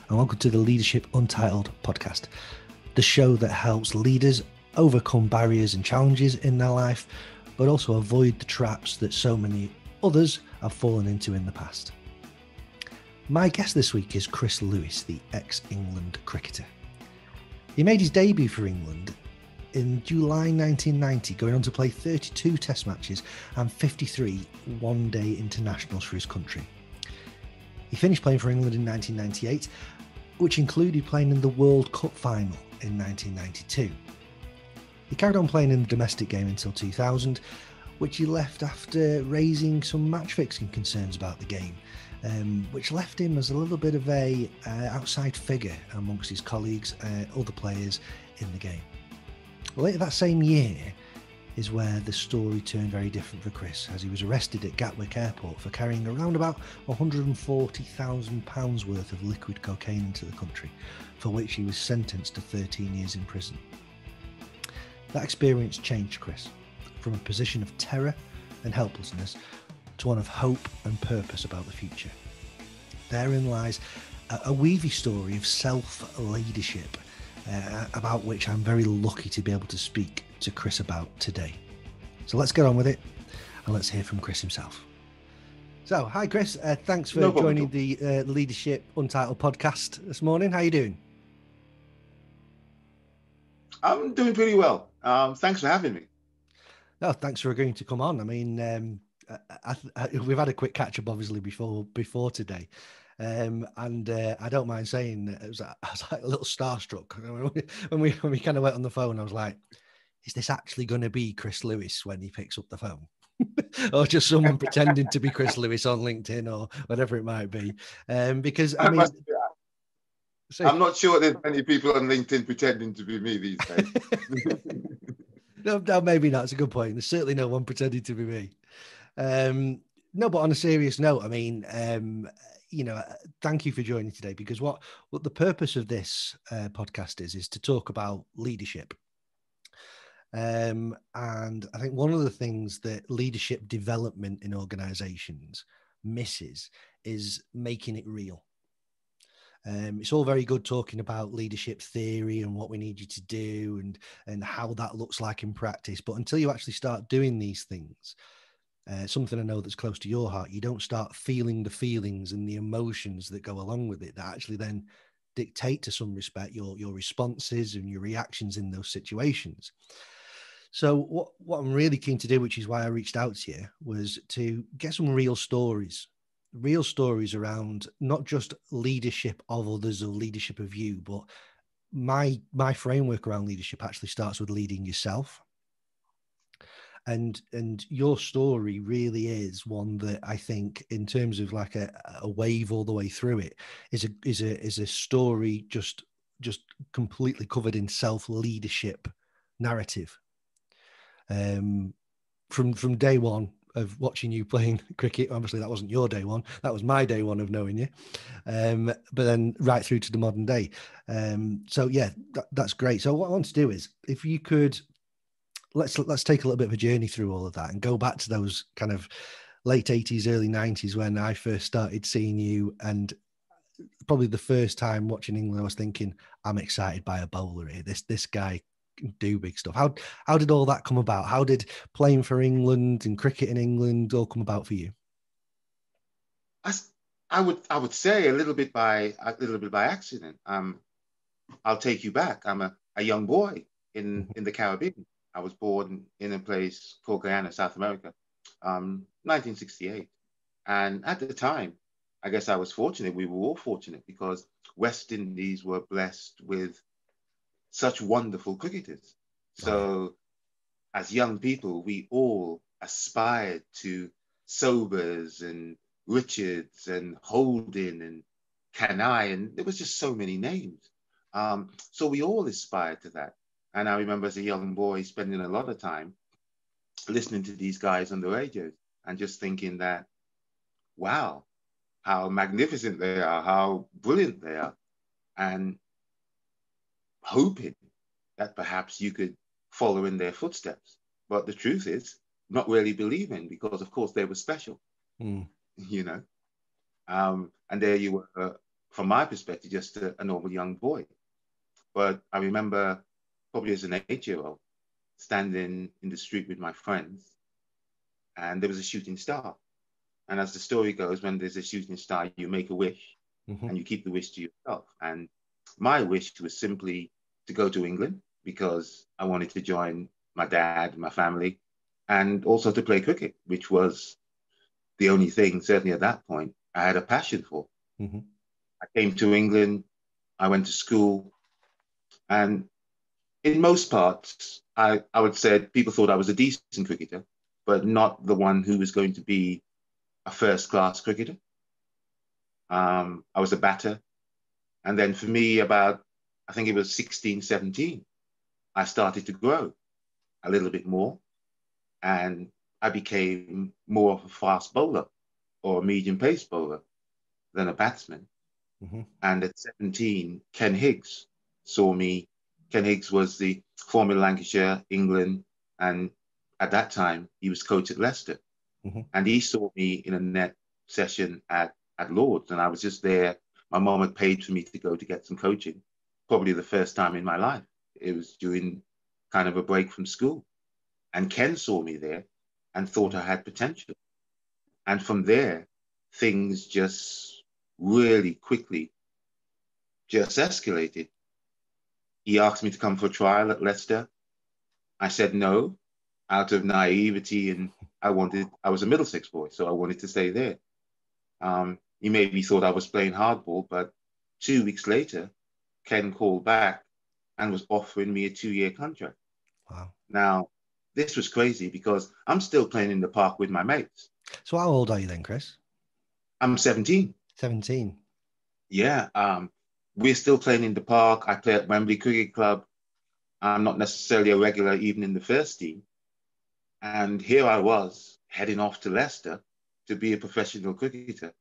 and welcome to the Leadership Untitled podcast, the show that helps leaders overcome barriers and challenges in their life, but also avoid the traps that so many others have fallen into in the past. My guest this week is Chris Lewis, the ex-England cricketer. He made his debut for England in July 1990, going on to play 32 test matches and 53 one-day internationals for his country. He finished playing for England in 1998, which included playing in the World Cup final in 1992. He carried on playing in the domestic game until 2000, which he left after raising some match-fixing concerns about the game, which left him as a little bit of a outside figure amongst his colleagues, other players in the game. Later that same year is where the story turned very different for Chris, as he was arrested at Gatwick airport for carrying around about £140,000 worth of liquid cocaine into the country, for which he was sentenced to 13 years in prison. That experience changed Chris from a position of terror and helplessness to one of hope and purpose about the future. Therein lies a weavy story of self-leadership, about which I'm very lucky to be able to speak to Chris about today. So let's get on with it, and let's hear from Chris himself. So, hi Chris, thanks for joining the Leadership Untitled podcast this morning. How are you doing? I'm doing pretty well. Thanks for having me. Oh, thanks for agreeing to come on. I mean, we've had a quick catch up, obviously, before today. And I don't mind saying I was like a little starstruck when we kind of went on the phone. I was like, is this actually going to be Chris Lewis when he picks up the phone? Or just someone pretending to be Chris Lewis on LinkedIn or whatever it might be? Because I mean, I'm not sure there's many people on LinkedIn pretending to be me these days. No, maybe not. It's a good point. There's certainly no one pretending to be me. No, but on a serious note, I mean, thank you for joining today, because what the purpose of this podcast is to talk about leadership. And I think one of the things that leadership development in organizations misses is making it real. It's all very good talking about leadership theory and what we need you to do and how that looks like in practice. But until you actually start doing these things, something I know that's close to your heart, you don't start feeling the feelings and the emotions that go along with it, that actually then dictate to some respect your responses and your reactions in those situations. So what I'm really keen to do, which is why I reached out to you, was to get some real stories around not just leadership of others or leadership of you, but my framework around leadership actually starts with leading yourself. And your story really is one that I think, in terms of like a wave all the way through it, is a story just completely covered in self-leadership narrative. From day one of watching you playing cricket, obviously that wasn't your day one, that was my day one of knowing you, but then right through to the modern day. So yeah, that's great. So what I want to do is, if you could, let's take a little bit of a journey through all of that and go back to those kind of late 80s, early 90s when I first started seeing you, and probably the first time watching England, I was thinking, I'm excited by a bowler here. This guy can do big stuff. How did all that come about? How did playing for England and cricket in England all come about for you? I would say a little bit by accident. I'll take you back. I'm a young boy in the Caribbean. I was born in a place called Guyana, South America, 1968. And at the time, I guess I was fortunate. We were all fortunate because West Indies were blessed with such wonderful cricketers. So as young people, we all aspired to Sobers and Richards and Holden and Kanai, and there was just so many names. So we all aspired to that. And I remember as a young boy spending a lot of time listening to these guys on the radio and just thinking that, wow, how magnificent they are, how brilliant they are, and hoping that perhaps you could follow in their footsteps. But the truth is, not really believing, because of course they were special, you know. And there you were from my perspective, just a normal young boy. But I remember probably as an 8-year-old standing in the street with my friends, and there was a shooting star. And as the story goes, when there's a shooting star, you make a wish and you keep the wish to yourself. And my wish was simply to go to England because I wanted to join my dad, my family, and also to play cricket, which was the only thing, certainly at that point, I had a passion for. I came to England, I went to school, and in most parts, I would say people thought I was a decent cricketer, but not the one who was going to be a first-class cricketer. I was a batter. And then for me, about, I think it was 16, 17, I started to grow a little bit more. And I became more of a fast bowler or a medium pace bowler than a batsman. And at 17, Ken Higgs saw me. Ken Higgs was the former Lancashire, England, and at that time, he was coach at Leicester. And he saw me in a net session at Lord's, and I was just there. My mom had paid for me to go to get some coaching, probably the first time in my life. It was during kind of a break from school. And Ken saw me there and thought I had potential. And from there, things just really quickly just escalated. He asked me to come for a trial at Leicester. I said no, out of naivety, and I was a Middlesex boy, so I wanted to stay there. He maybe thought I was playing hardball, but 2 weeks later, Ken called back and was offering me a 2-year contract. Wow. Now, this was crazy because I'm still playing in the park with my mates. So how old are you then, Chris? I'm 17. 17. Yeah. We're still playing in the park. I play at Wembley Cricket Club. I'm not necessarily a regular even in the first team. And here I was heading off to Leicester to be a professional cricketer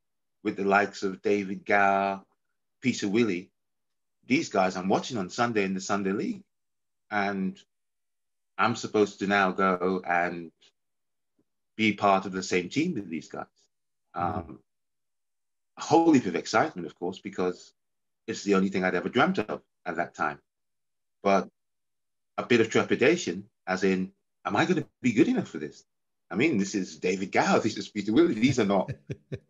with the likes of David Gower, Peter Willey. These guys I'm watching on Sunday in the Sunday League. And I'm supposed to now go and be part of the same team with these guys. A whole heap of excitement, of course, because it's the only thing I'd ever dreamt of at that time. But a bit of trepidation, as in, am I going to be good enough for this? I mean, this is David Gower, this is Peter Willey. These are not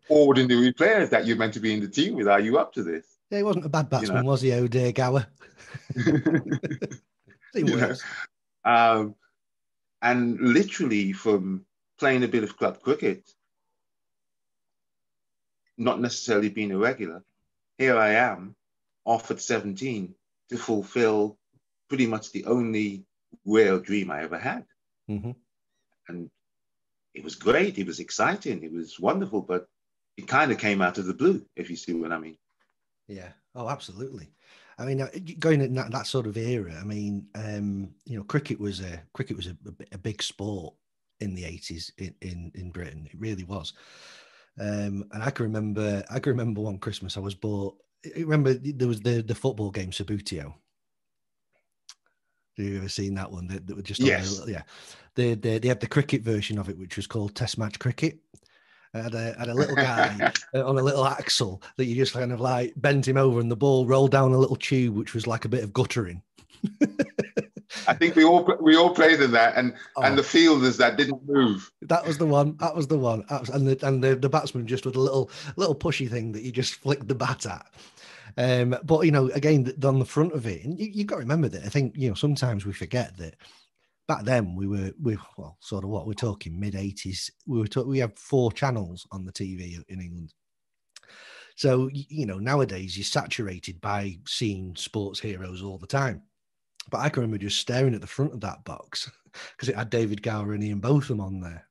ordinary players that you're meant to be in the team with. Are you up to this? Yeah, he wasn't a bad batsman, was he, dear Gower? And literally from playing a bit of club cricket, not necessarily being a regular, here I am, off at 17 to fulfill pretty much the only real dream I ever had. And it was great. It was exciting. It was wonderful, but it kind of came out of the blue, if you see what I mean. Yeah. Oh, absolutely. I mean, going in that sort of era, I mean, cricket was a big sport in the 80s in Britain. It really was. And I can remember one Christmas I was bought. Remember there was the football game Sabutio. Have you ever seen that one? That were just yes. They had the cricket version of it, which was called Test Match Cricket. I had a little guy on a little axle that you just kind of like bent him over, and the ball rolled down a little tube, which was like a bit of guttering. I think we all played in that, and the fielders that didn't move. That was the one. And the batsman just with a little pushy thing that you just flicked the bat at. But again, on the front of it, and you got to remember that. I think sometimes we forget that back then we're talking mid 80s. We have 4 channels on the TV in England. So nowadays you're saturated by seeing sports heroes all the time. But I can remember just staring at the front of that box because it had David Gower and Ian Botham on there.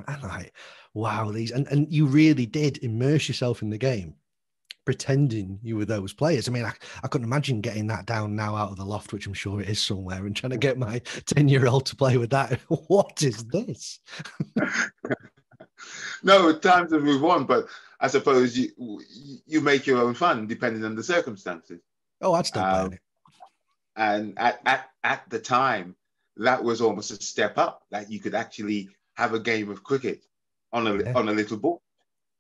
And like, wow, and you really did immerse yourself in the game, pretending you were those players. I mean, I couldn't imagine getting that down now out of the loft, which I'm sure it is somewhere, and trying to get my 10-year-old to play with that. What is this? No, times have moved on, but I suppose you make your own fun depending on the circumstances. Oh, I'd still play it. And at the time, that was almost a step up, that you could actually have a game of cricket on a little board.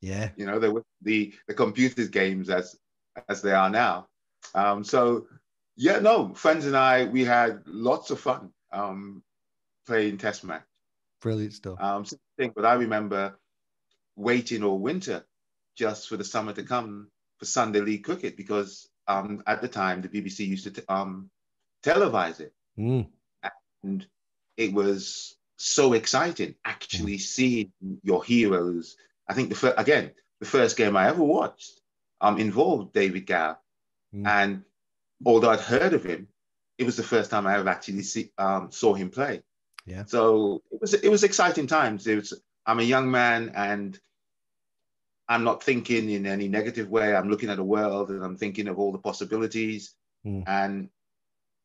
Yeah. There were the computer games, as as they are now. So yeah, no, friends and I, we had lots of fun playing test match. Brilliant stuff. But I remember waiting all winter just for the summer to come for Sunday League cricket, because at the time the BBC used to televise it. And it was so exciting actually seeing your heroes. I think the first game I ever watched involved David Gow. And although I'd heard of him, it was the first time I ever actually saw him play. Yeah. So it was exciting times. I'm a young man, and I'm not thinking in any negative way. I'm looking at the world and I'm thinking of all the possibilities. And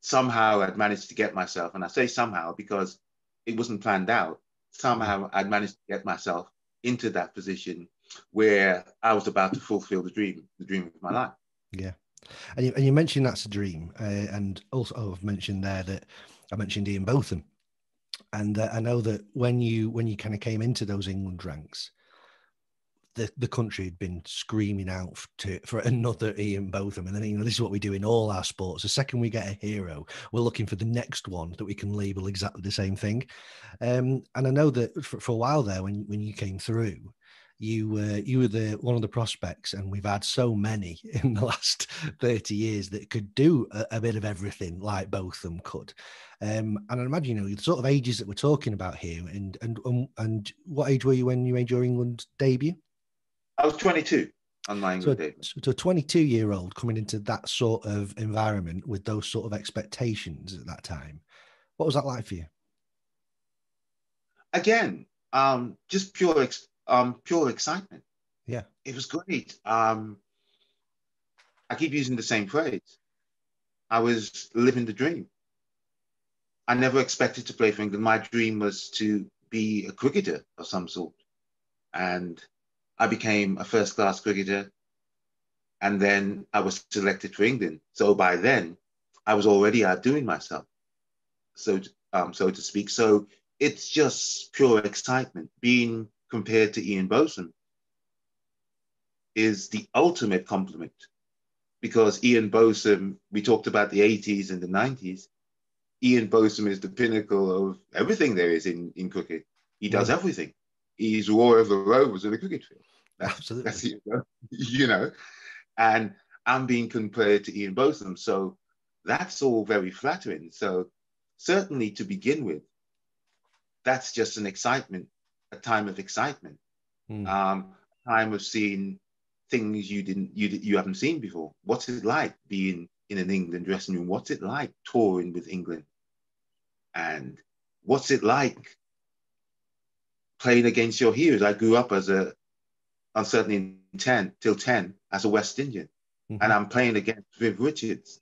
somehow I'd managed to get myself, and I say somehow because it wasn't planned out. Somehow I'd managed to get myself into that position where I was about to fulfill the dream of my life. Yeah. And you mentioned that's a dream. And also I've mentioned there that I mentioned Ian Botham. And I know that when you kind of came into those England ranks, the country had been screaming out for another Ian Botham. And then, this is what we do in all our sports. The second we get a hero, we're looking for the next one that we can label exactly the same thing. And I know that for a while there, when you came through, you were one of the prospects, and we've had so many in the last 30 years that could do a bit of everything like Botham could. And I imagine, the sort of ages that we're talking about here, and what age were you when you made your England debut? I was 22 on my England debut. So a 22-year-old coming into that sort of environment with those sort of expectations at that time, what was that like for you? Again, just pure excitement. Yeah, it was great. I keep using the same phrase. I was living the dream. I never expected to play for England. My dream was to be a cricketer of some sort, and I became a first-class cricketer, and then I was selected for England. So by then, I was already outdoing myself, so to speak. So it's just pure excitement. Being compared to Ian Botham is the ultimate compliment, because Ian Botham, we talked about the 80s and the 90s. Ian Botham is the pinnacle of everything there is in cricket. He does everything. He's Roy of the Rovers in a cricket field. Absolutely. That's it, and I'm being compared to Ian Botham. So that's all very flattering. So certainly to begin with, that's just an excitement, a time of excitement, time of seeing things you haven't seen before. What's it like being in an England dressing room? What's it like touring with England? And what's it like playing against your heroes? I grew up certainly in 10 till 10 as a West Indian, and I'm playing against Viv Richards,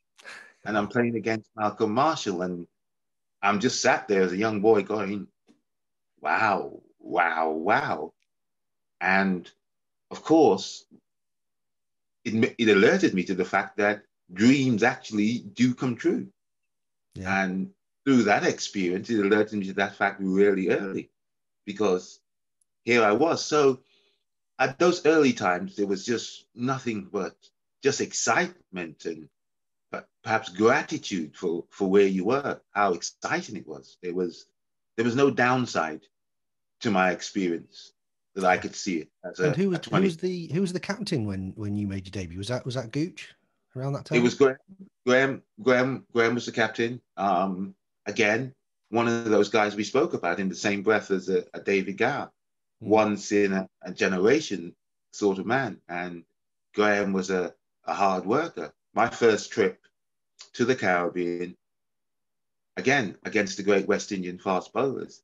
and I'm playing against Malcolm Marshall, and I'm just sat there as a young boy going, wow, wow, wow. And of course, it alerted me to the fact that dreams actually do come true. Yeah. And through that experience, it alerted me to that fact really early, because here I was. So at those early times, there was just nothing but just excitement and perhaps gratitude for where you were, how exciting it was. There was no downside to my experience that I could see it as a. And who was the captain when you made your debut? Was that Gooch around that time? It was Graham. Graham was the captain. Again, one of those guys we spoke about in the same breath as a David Gow, once in a generation sort of man. And Graham was a hard worker. My first trip to the Caribbean, again, against the great West Indian fast bowlers,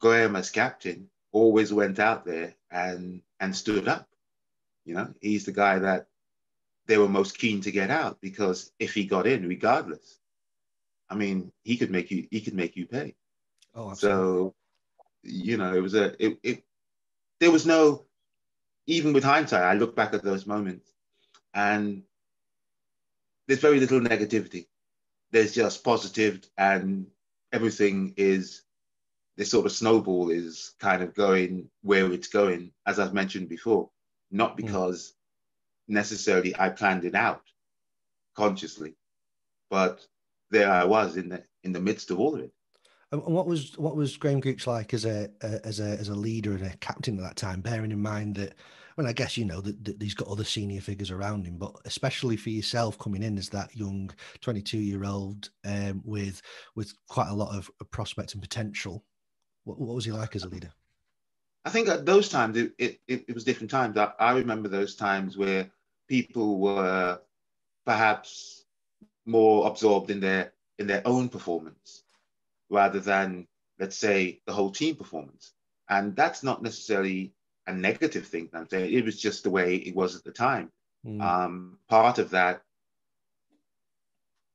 Graham as captain always went out there and stood up. He's the guy that they were most keen to get out, because if he got in, regardless, I mean, he could make you pay. Oh, absolutely. So, it was there was no, even with hindsight, I look back at those moments and there's very little negativity. There's just positive, and everything is, this sort of snowball is kind of going where it's going, as I've mentioned before, not because necessarily I planned it out consciously, but there I was in the midst of all of it. And what was Graham Gooch like as a leader and a captain at that time? Bearing in mind that, well, I guess that he's got other senior figures around him, but especially for yourself coming in as that young 22-year-old with quite a lot of prospect and potential. What was he like as a leader? I think at those times it was different times. I remember those times where people were perhaps more absorbed in their own performance rather than, let's say, the whole team performance. And that's not necessarily a negative thing. I'm saying it was just the way it was at the time. Part of that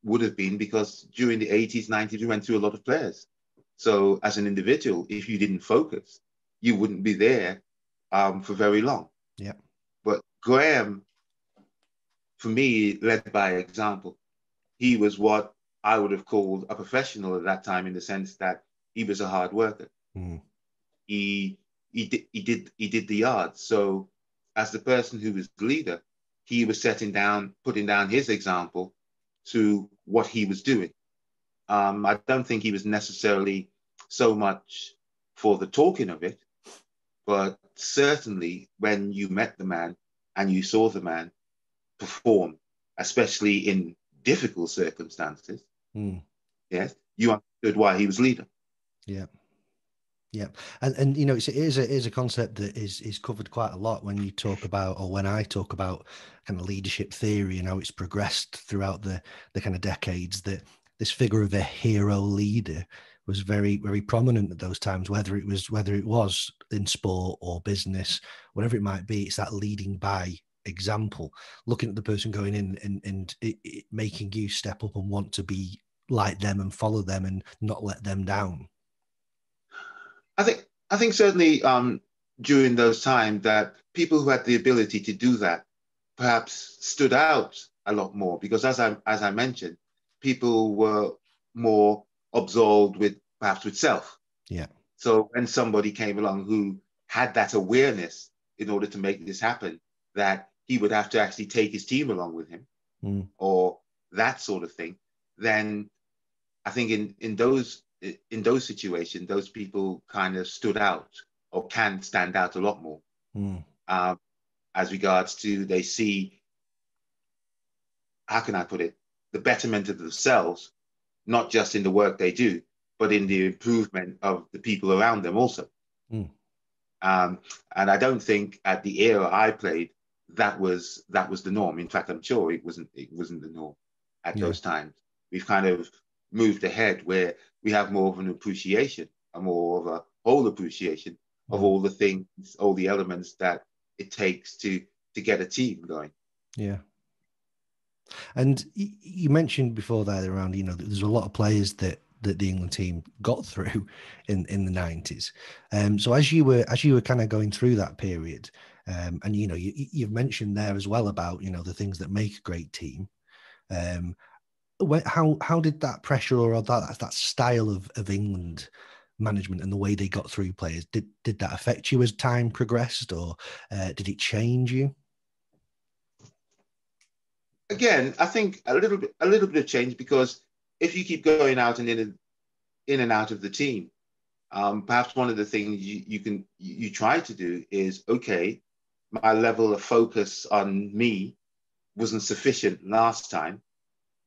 would have been because during the 80s, 90s, we went through a lot of players. So as an individual, if you didn't focus, you wouldn't be there for very long. Yeah. But Graham, for me, led by example. He was what I would have called a professional at that time, in the sense that he was a hard worker. He did the yards. So as the person who was the leader, he was putting down his example to what he was doing. I don't think he was necessarily so much for the talking of it, but certainly when you met the man and you saw the man perform, especially in difficult circumstances, yes, you understood why he was leader. Yeah. Yeah, and it is a concept that is covered quite a lot when you talk about, or when I talk about, kind of leadership theory and how it's progressed throughout the kind of decades. That this figure of a hero leader was very, very prominent at those times, whether it was in sport or business, whatever it might be. It's that leading by example, looking at the person going in and it making you step up and want to be like them and follow them and not let them down. I think certainly during those times that people who had the ability to do that perhaps stood out a lot more, because as I mentioned, people were more absorbed with self. Yeah. So when somebody came along who had that awareness in order to make this happen, that he would have to actually take his team along with him, or that sort of thing, then I think in those situations, those people kind of stood out, or can stand out a lot more, as regards to, they see, how can I put it, the betterment of themselves, not just in the work they do, but in the improvement of the people around them also. And I don't think at the era I played, that was the norm. In fact, I'm sure it wasn't the norm at those times. We've kind of moved ahead where we have more of an appreciation, more of a whole appreciation of all the things, all the elements that it takes to get a team going. Yeah. And you mentioned before that around, there's a lot of players that the England team got through in the 90s. So as you were kind of going through that period, and you've mentioned there as well about the things that make a great team. How did that pressure, or that style of England management and the way they got through players, did that affect you as time progressed, or did it change you? Again, I think a little bit of change, because if you keep going out and in and out of the team, perhaps one of the things you try to do is, okay, my level of focus on me wasn't sufficient last time,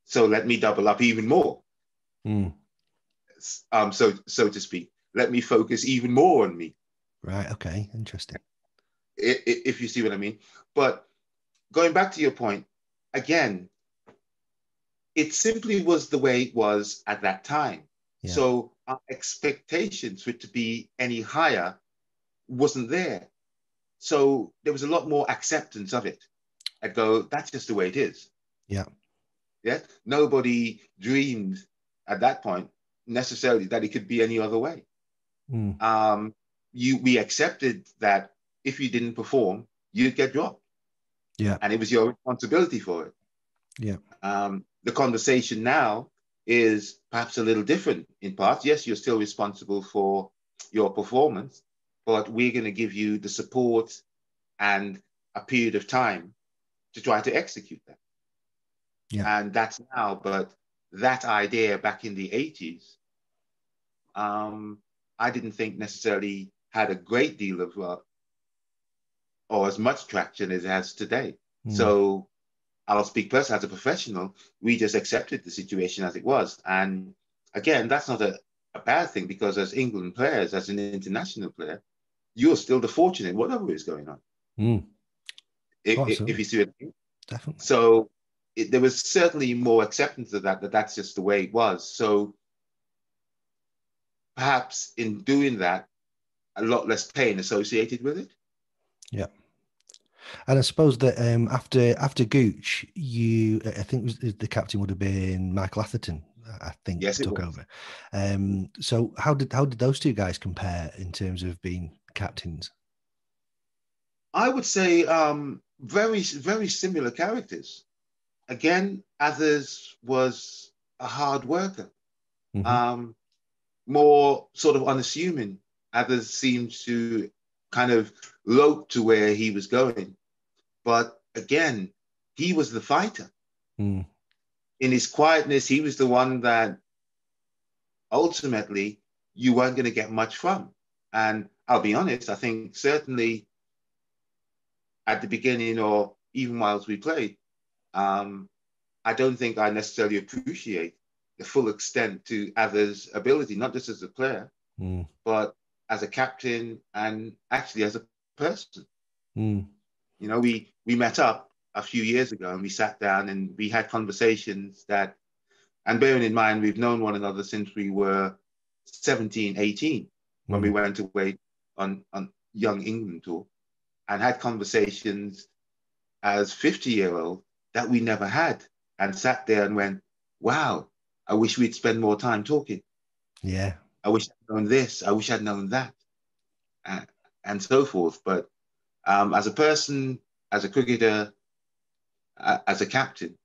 so let me double up even more. So to speak, let me focus even more on me. Right. Okay. Interesting. If you see what I mean. But going back to your point, again, it simply was the way it was at that time. Yeah. So our expectations for it to be any higher wasn't there. So there was a lot more acceptance of it. I'd go, that's just the way it is. Yeah. Yeah. Nobody dreamed at that point necessarily that it could be any other way. We accepted that if you didn't perform, you'd get dropped. Yeah. And it was your responsibility for it. Yeah. The conversation now is perhaps a little different in parts. Yes, you're still responsible for your performance, but we're going to give you the support and a period of time to try to execute that. Yeah. And that's now, but that idea back in the 80s, I didn't think necessarily had a great deal of, or as much traction as it has today. So I'll speak personally as a professional, we just accepted the situation as it was. And again, that's not a bad thing, because as England players, as an international player, you're still the fortunate, whatever is going on. If you see it. Definitely. So there was certainly more acceptance of that, that's just the way it was. So perhaps in doing that, a lot less pain associated with it. Yeah. And I suppose that after Gooch, I think the captain would have been Michael Atherton. I think Yes, took over. So how did those two guys compare in terms of being captains? I would say very, very similar characters. Again, Athers was a hard worker, more sort of unassuming. Athers seemed to kind of lope to where he was going. But again, he was the fighter. In his quietness, he was the one that ultimately you weren't going to get much from. And I'll be honest, I think certainly at the beginning, or even whilst we played, I don't think I necessarily appreciate the full extent to Athers' ability, not just as a player, but as a captain and actually as a person. You know, we met up a few years ago and we sat down and we had conversations that, and bearing in mind, we've known one another since we were 17, 18, when we went away on Young England tour, and had conversations as 50-year-old that we never had, and sat there and went, wow, I wish we'd spend more time talking. Yeah. I wish I'd known this. I wish I'd known that, and so forth. But as a person, as a cricketer, as a captain,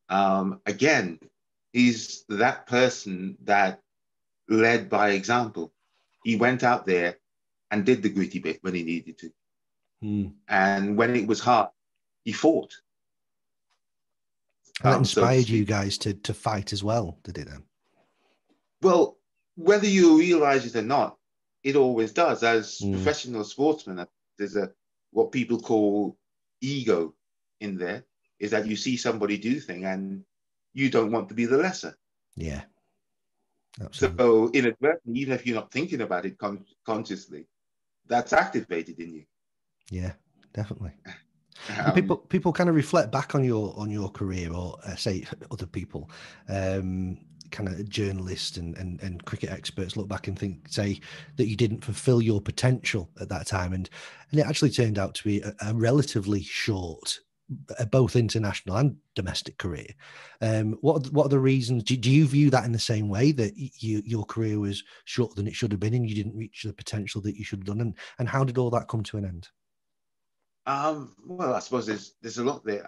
again, he's that person that led by example. He went out there and did the gritty bit when he needed to. And when it was hard, he fought. And that inspired you guys to fight as well, did it then? Well, whether you realize it or not, it always does. As professional sportsmen, there's what people call ego in there, is that you see somebody do thing and you don't want to be the lesser. Yeah. Absolutely. So inadvertently, even if you're not thinking about it consciously, that's activated in you. Yeah, definitely. People kind of reflect back on your career, or say other people, kind of journalists and cricket experts look back and say that you didn't fulfill your potential at that time, and it actually turned out to be a relatively short, both international and domestic career. What are the reasons? Do you view that in the same way, that your career was shorter than it should have been and you didn't reach the potential that you should have done? And how did all that come to an end? Well, I suppose there's a lot there.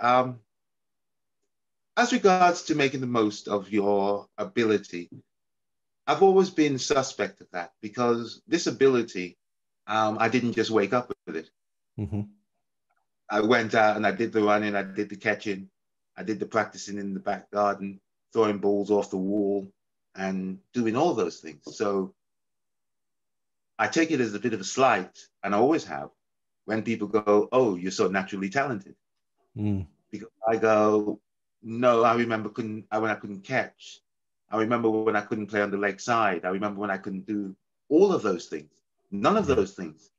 As regards to making the most of your ability, I've always been suspect of that, because this ability, I didn't just wake up with it. I went out and I did the running, I did the catching, I did the practicing in the back garden, throwing balls off the wall and doing all those things. So I take it as a bit of a slight, and I always have, when people go, oh, you're so naturally talented. Because I go, no, I remember when I couldn't catch. I remember when I couldn't play on the leg side. I remember when I couldn't do all of those things. None of those things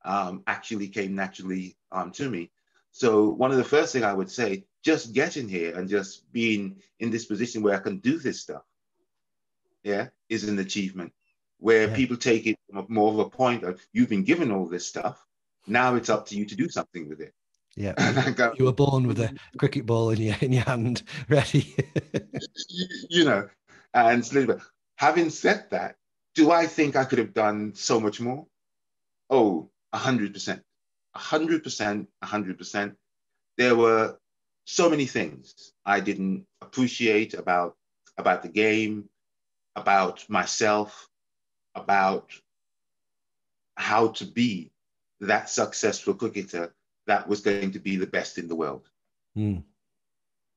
actually came naturally to me. So one of the first things I would say, just getting here and just being in this position where I can do this stuff, is an achievement. Where people take it from more of a point of, you've been given all this stuff, now it's up to you to do something with it. Yeah, you were born with a cricket ball in your hand, ready. you know, and having said that, do I think I could have done so much more? Oh, 100%, 100%, 100%. There were so many things I didn't appreciate about the game, about myself, about how to be that successful cricketer that was going to be the best in the world. Mm.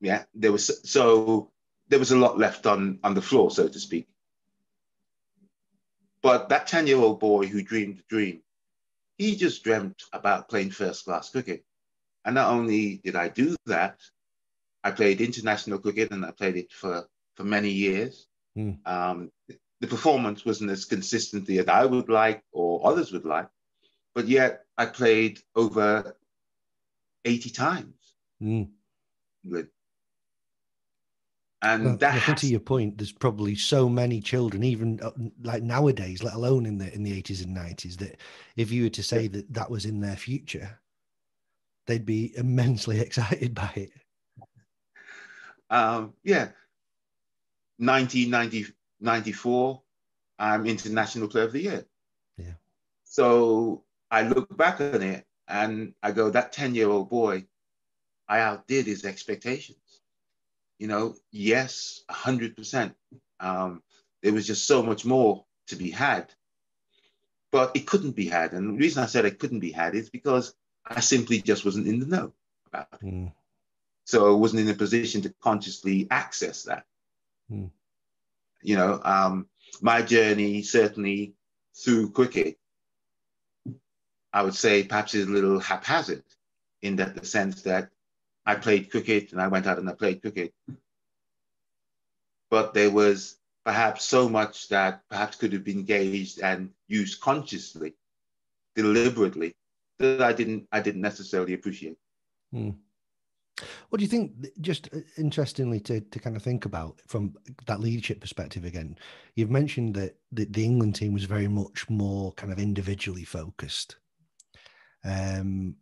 Yeah, there was a lot left on the floor, so to speak. But that 10-year-old boy who dreamed the dream, he just dreamt about playing first class cricket. And not only did I do that, I played international cricket and I played it for many years. Mm. The performance wasn't as consistently as I would like or others would like, but yet I played over 80 times. Mm. And And that I think to has your point, there's probably so many children, even like nowadays, let alone in the 80s and 90s, that if you were to say that that was in their future, they'd be immensely excited by it. Yeah, 1994, I'm International Player of the Year. Yeah. So I look back on it and I go, that 10-year-old boy, I outdid his expectations. Yes, 100%. There was just so much more to be had, but it couldn't be had. And the reason I said it couldn't be had is because I simply just wasn't in the know about it. Mm. So I wasn't in a position to consciously access that. Mm. My journey certainly through cricket, I would say perhaps is a little haphazard in that the sense that I played cricket and I went out and I played cricket. But there was perhaps so much that perhaps could have been engaged and used consciously, deliberately, that I didn't necessarily appreciate. Mm. What do you think, just interestingly to kind of think about from that leadership perspective again, you've mentioned that the England team was very much more kind of individually focused. And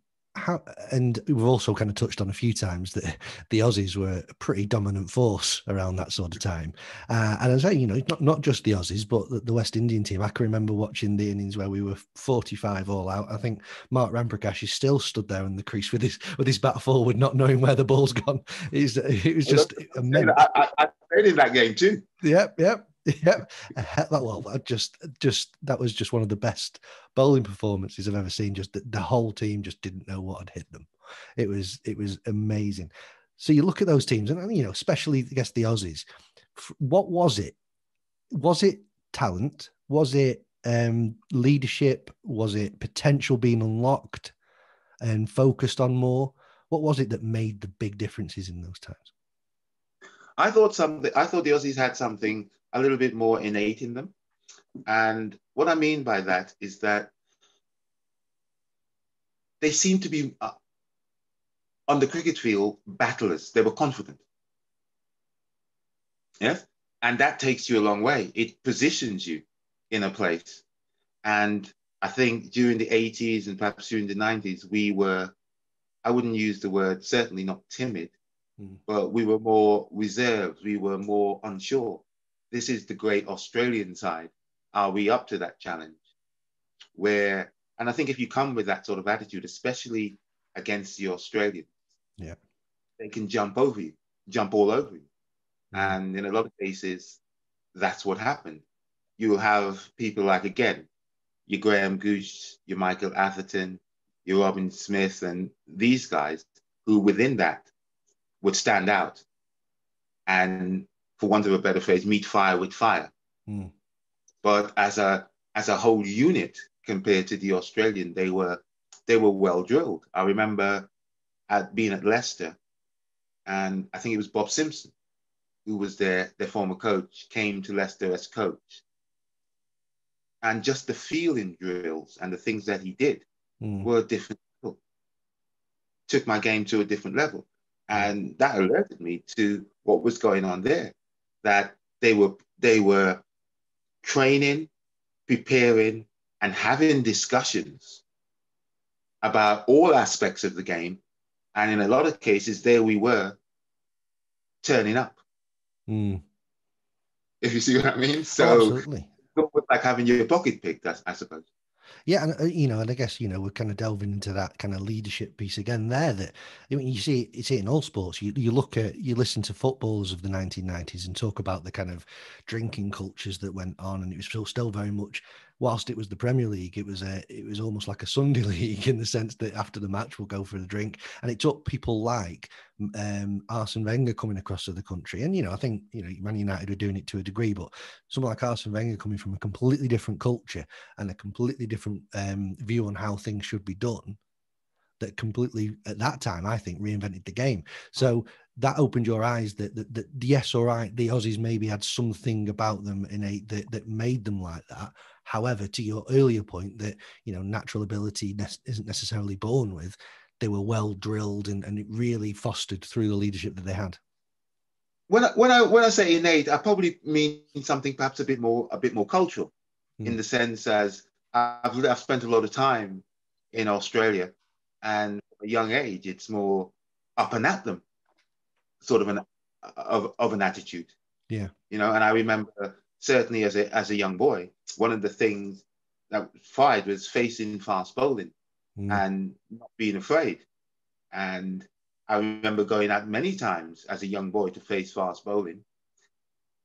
we've also kind of touched on a few times that the Aussies were a pretty dominant force around that sort of time. And I say, not just the Aussies, but the West Indian team. I can remember watching the innings where we were 45 all out. I think Mark Ramprakash is still stood there in the crease with his bat forward, not knowing where the ball's gone. It was just immense. I played in that game too. Yep. Yeah, well, that was just one of the best bowling performances I've ever seen. Just the whole team just didn't know what had hit them. It was amazing. So you look at those teams, and especially I guess the Aussies. What was it? Was it talent? Was it leadership? Was it potential being unlocked and focused on more? What was it that made the big differences in those times? I thought the Aussies had something a little bit more innate in them. And what I mean by that is that they seemed to be on the cricket field battlers. They were confident. Yes. And that takes you a long way. It positions you in a place. And I think during the 80s and perhaps during the 90s, I wouldn't use the word, certainly not timid, but we were more reserved. We were more unsure. This is the great Australian side. Are we up to that challenge? And I think if you come with that sort of attitude, especially against the Australians, they can jump all over you. And in a lot of cases, that's what happened. You have people like, again, your Graham Gooch, your Michael Atherton, your Robin Smith, and these guys who within that would stand out and, for want of a better phrase, meet fire with fire. But as a whole unit compared to the Australian, they were well drilled. I remember being at Leicester, and I think it was Bob Simpson, who was their former coach, came to Leicester as coach. And just the feeling drills and the things that he did were different. Took my game to a different level. And that alerted me to what was going on there, that they were training, preparing, and having discussions about all aspects of the game. And in a lot of cases, there we were turning up. If you see what I mean. So absolutely. It was like having your pocket picked, I suppose. Yeah, and and I guess we're kind of delving into that kind of leadership piece again there. That you see it in all sports. You listen to footballers of the 1990s and talk about the kind of drinking cultures that went on, and it was still very much whilst it was the Premier League, it was almost like a Sunday league in the sense that after the match we'll go for a drink, and it took people like Arsene Wenger coming across to the country, and I think Man United were doing it to a degree, but someone like Arsene Wenger coming from a completely different culture and a completely different view on how things should be done, that completely at that time I think reinvented the game. So that opened your eyes that yes, all right, the Aussies maybe had something about them innate that made them like that. However, to your earlier point that natural ability isn't necessarily born with, they were well drilled and it really fostered through the leadership that they had. When I say innate, I probably mean something perhaps a bit more cultural, in the sense as I've spent a lot of time in Australia, and at a young age, it's more up and at them, sort of an attitude. Yeah. And I remember certainly as a young boy, one of the things that fired was facing fast bowling and not being afraid. And I remember going out many times as a young boy to face fast bowling,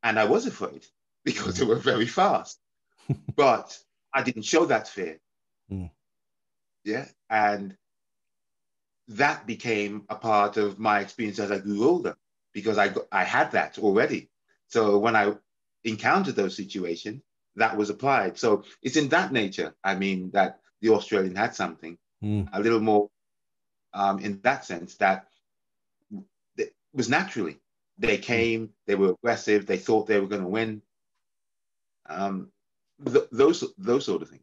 and I was afraid because they were very fast. But I didn't show that fear. Yeah, and that became a part of my experience as I grew older, because I had that already. So when I encountered those situations, that was applied. So it's in that nature, I mean, that the Australian had something a little more in that sense, that it was naturally. They came, they were aggressive, they thought they were going to win. Those sort of things.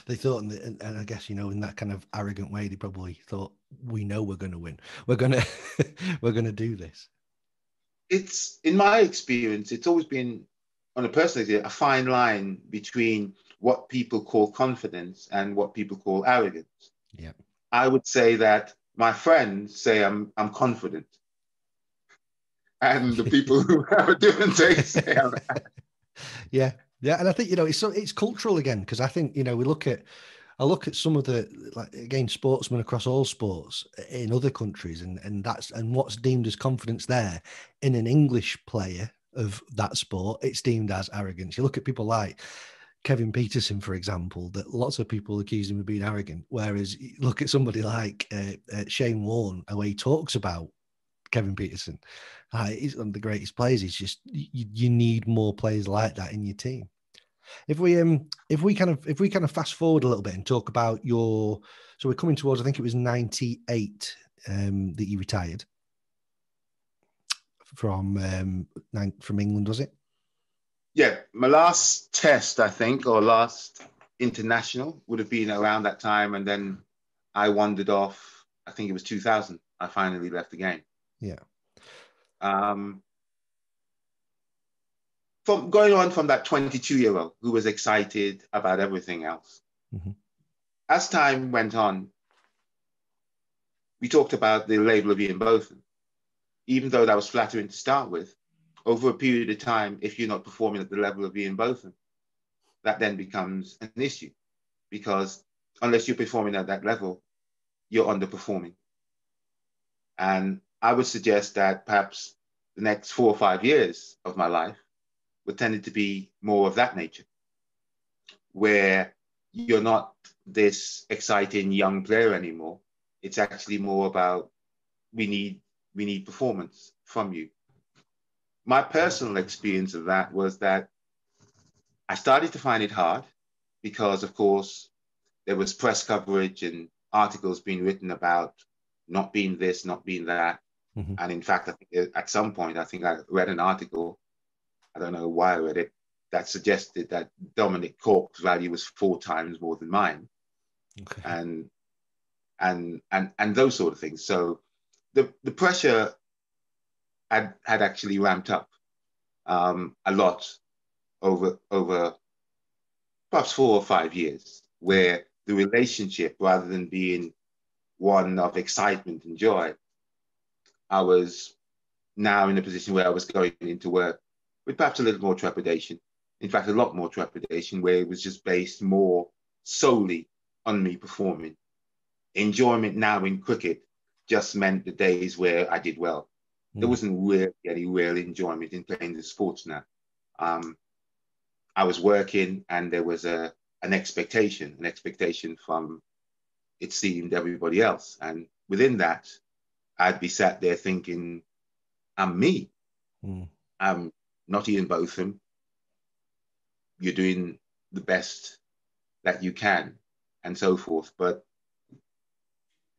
They thought, and I guess, in that kind of arrogant way, they probably thought, we know we're going to win. We're going to do this. It's, in my experience, it's always been, on a personal level, a fine line between what people call confidence and what people call arrogance. Yeah. I would say that my friends say I'm confident, and the people who have a different take say I'm Yeah. Yeah. And I think, it's cultural again, because I think, I look at some of the, like, again, sportsmen across all sports in other countries, and what's deemed as confidence there in an English player of that sport, it's deemed as arrogance. You look at people like Kevin Peterson, for example, that lots of people accuse him of being arrogant. Whereas you look at somebody like Shane Warne, the way he talks about Kevin Peterson, he's one of the greatest players. He's just, you need more players like that in your team. If we kind of fast forward a little bit and talk about so we're coming towards, I think it was 98 that you retired from England, was it? Yeah, my last test, I think, or last international would have been around that time, and then I wandered off. I think it was 2000. I finally left the game. Yeah. From going on from that 22-year-old who was excited about everything else. As time went on, we talked about the label of Ian Botham. Even though that was flattering to start with, over a period of time, if you're not performing at the level of Ian Botham, that then becomes an issue, because unless you're performing at that level, you're underperforming. And I would suggest that perhaps the next 4 or 5 years of my life would tend to be more of that nature, where you're not this exciting young player anymore. It's actually more about, we need performance from you. My personal experience of that was that I started to find it hard because, of course, there was press coverage and articles being written about not being this, not being that. And in fact, I think at some point, I think I read an article, I don't know why I read it, that suggested that Dominic Cork's value was 4 times more than mine. Okay. And those sort of things. So the pressure had actually ramped up a lot over perhaps 4 or 5 years, where the relationship, rather than being one of excitement and joy, I was now in a position where I was going into work with perhaps a little more trepidation. In fact, a lot more trepidation, where it was just based more solely on me performing. Enjoyment now in cricket just meant the days where I did well. There wasn't really any real enjoyment in playing the sports now. I was working, and there was an expectation from, it seemed, everybody else. And within that, I'd be sat there thinking, I'm me. I'm not Ian Botham. You're doing the best that you can, and so forth. But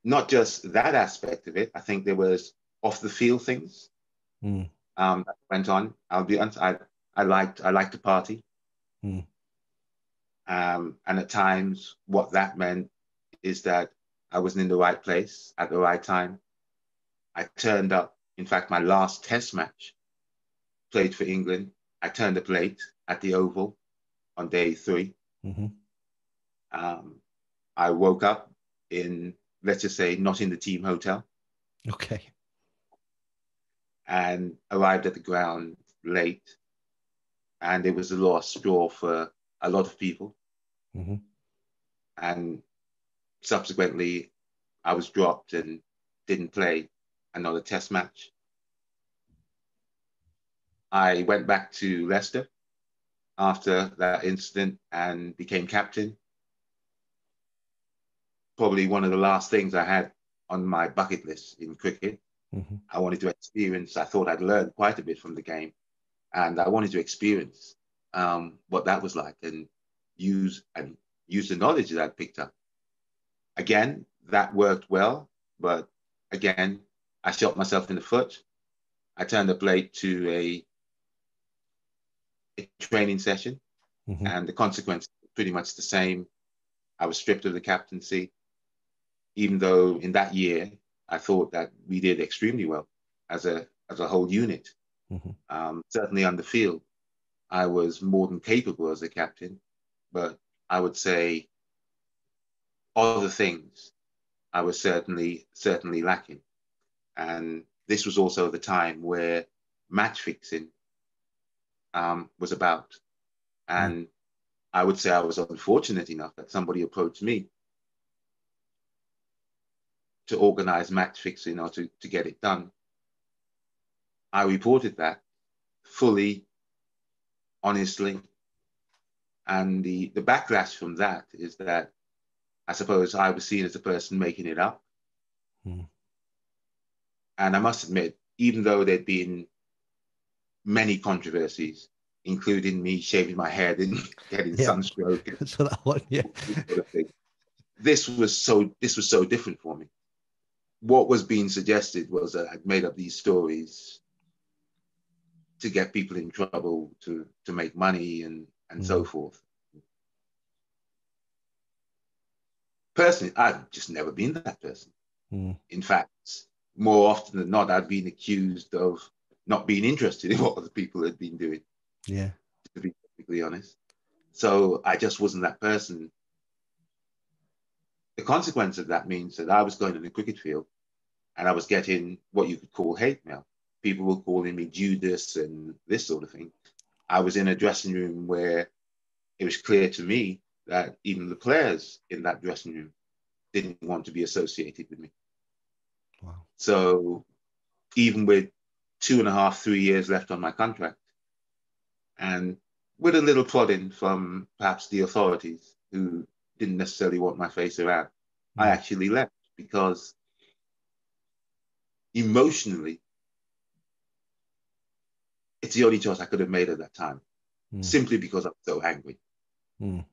not just that aspect of it. I think there was off the field things that went on. I'll be honest. I liked to party. And at times, what that meant is that I wasn't in the right place at the right time. I turned up. In fact, my last test match, played for England, I turned up late at the Oval on day 3. I woke up in, let's just say, not in the team hotel. Okay. And arrived at the ground late. And it was a lost straw for a lot of people. And subsequently, I was dropped and didn't play another test match. I went back to Leicester after that incident and became captain. Probably one of the last things I had on my bucket list in cricket. I wanted to experience, I thought I'd learned quite a bit from the game, and I wanted to experience what that was like and use the knowledge that I'd picked up. Again, that worked well, but again, I shot myself in the foot. I turned up late to a training session, and the consequence was pretty much the same. I was stripped of the captaincy, even though in that year I thought that we did extremely well as a whole unit. Certainly on the field, I was more than capable as a captain, but I would say other things I was certainly lacking. And this was also the time where match fixing was about. And I would say I was unfortunate enough that somebody approached me to organize match fixing or to get it done. I reported that fully, honestly. And the backlash from that is that I suppose I was seen as a person making it up. And I must admit, even though there'd been many controversies, including me shaving my head and getting sunstroke, so that one, this was so different for me. What was being suggested was that I'd made up these stories to get people in trouble, to make money and so forth. Personally, I've just never been that person. In fact, more often than not, I've been accused of not being interested in what other people had been doing. Yeah. To be perfectly honest. So I just wasn't that person. The consequence of that means that I was going to the cricket field and I was getting what you could call hate mail. People were calling me Judas and this sort of thing. I was in a dressing room where it was clear to me that even the players in that dressing room didn't want to be associated with me. Wow. So even with 2.5, 3 years left on my contract, and with a little prodding from perhaps the authorities who didn't necessarily want my face around, I actually left because emotionally, it's the only choice I could have made at that time, simply because I'm so angry. It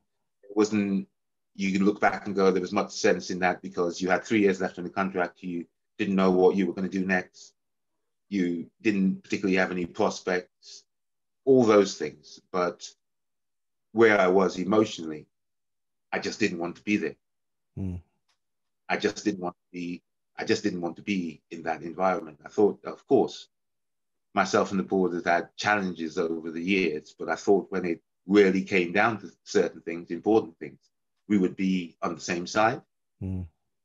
wasn't, you can look back and go, there was much sense in that because you had 3 years left on the contract. You didn't know what you were going to do next. You didn't particularly have any prospects, all those things. But where I was emotionally, I just didn't want to be there. I just didn't want to be in that environment. I thought, of course, myself and the board has had challenges over the years, but I thought when it really came down to certain things, important things, we would be on the same side.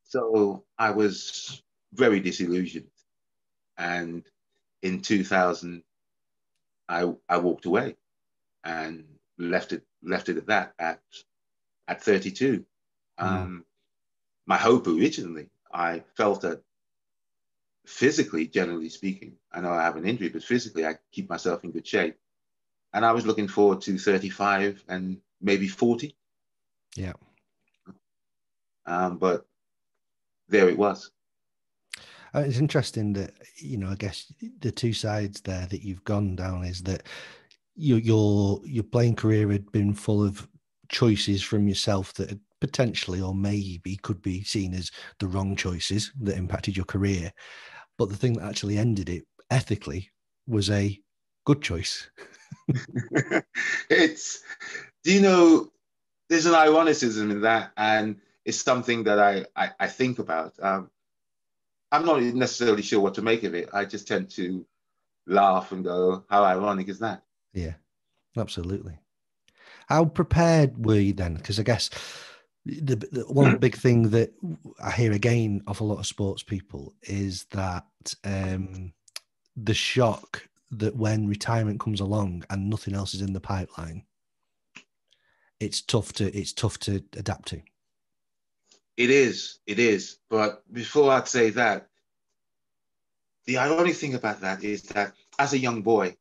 So I was very disillusioned. And in 2000, I walked away and left it at that at 32. My hope originally, I felt that physically, generally speaking, I know I have an injury, but physically I keep myself in good shape. And I was looking forward to 35 and maybe 40. Yeah. But there it was. It's interesting that, I guess the two sides there that you've gone down is that your playing career had been full of choices from yourself that had potentially or maybe could be seen as the wrong choices that impacted your career. But the thing that actually ended it ethically was a good choice. It's, there's an ironicism in that, and it's something that I think about. I'm not necessarily sure what to make of it. I just tend to laugh and go, how ironic is that? Yeah, absolutely. How prepared were you then? Because I guess the one big thing that I hear again of a lot of sports people is that the shock that when retirement comes along and nothing else is in the pipeline, it's tough to adapt to. It is. But before I'd say that, the ironic thing about that is that as a young boy,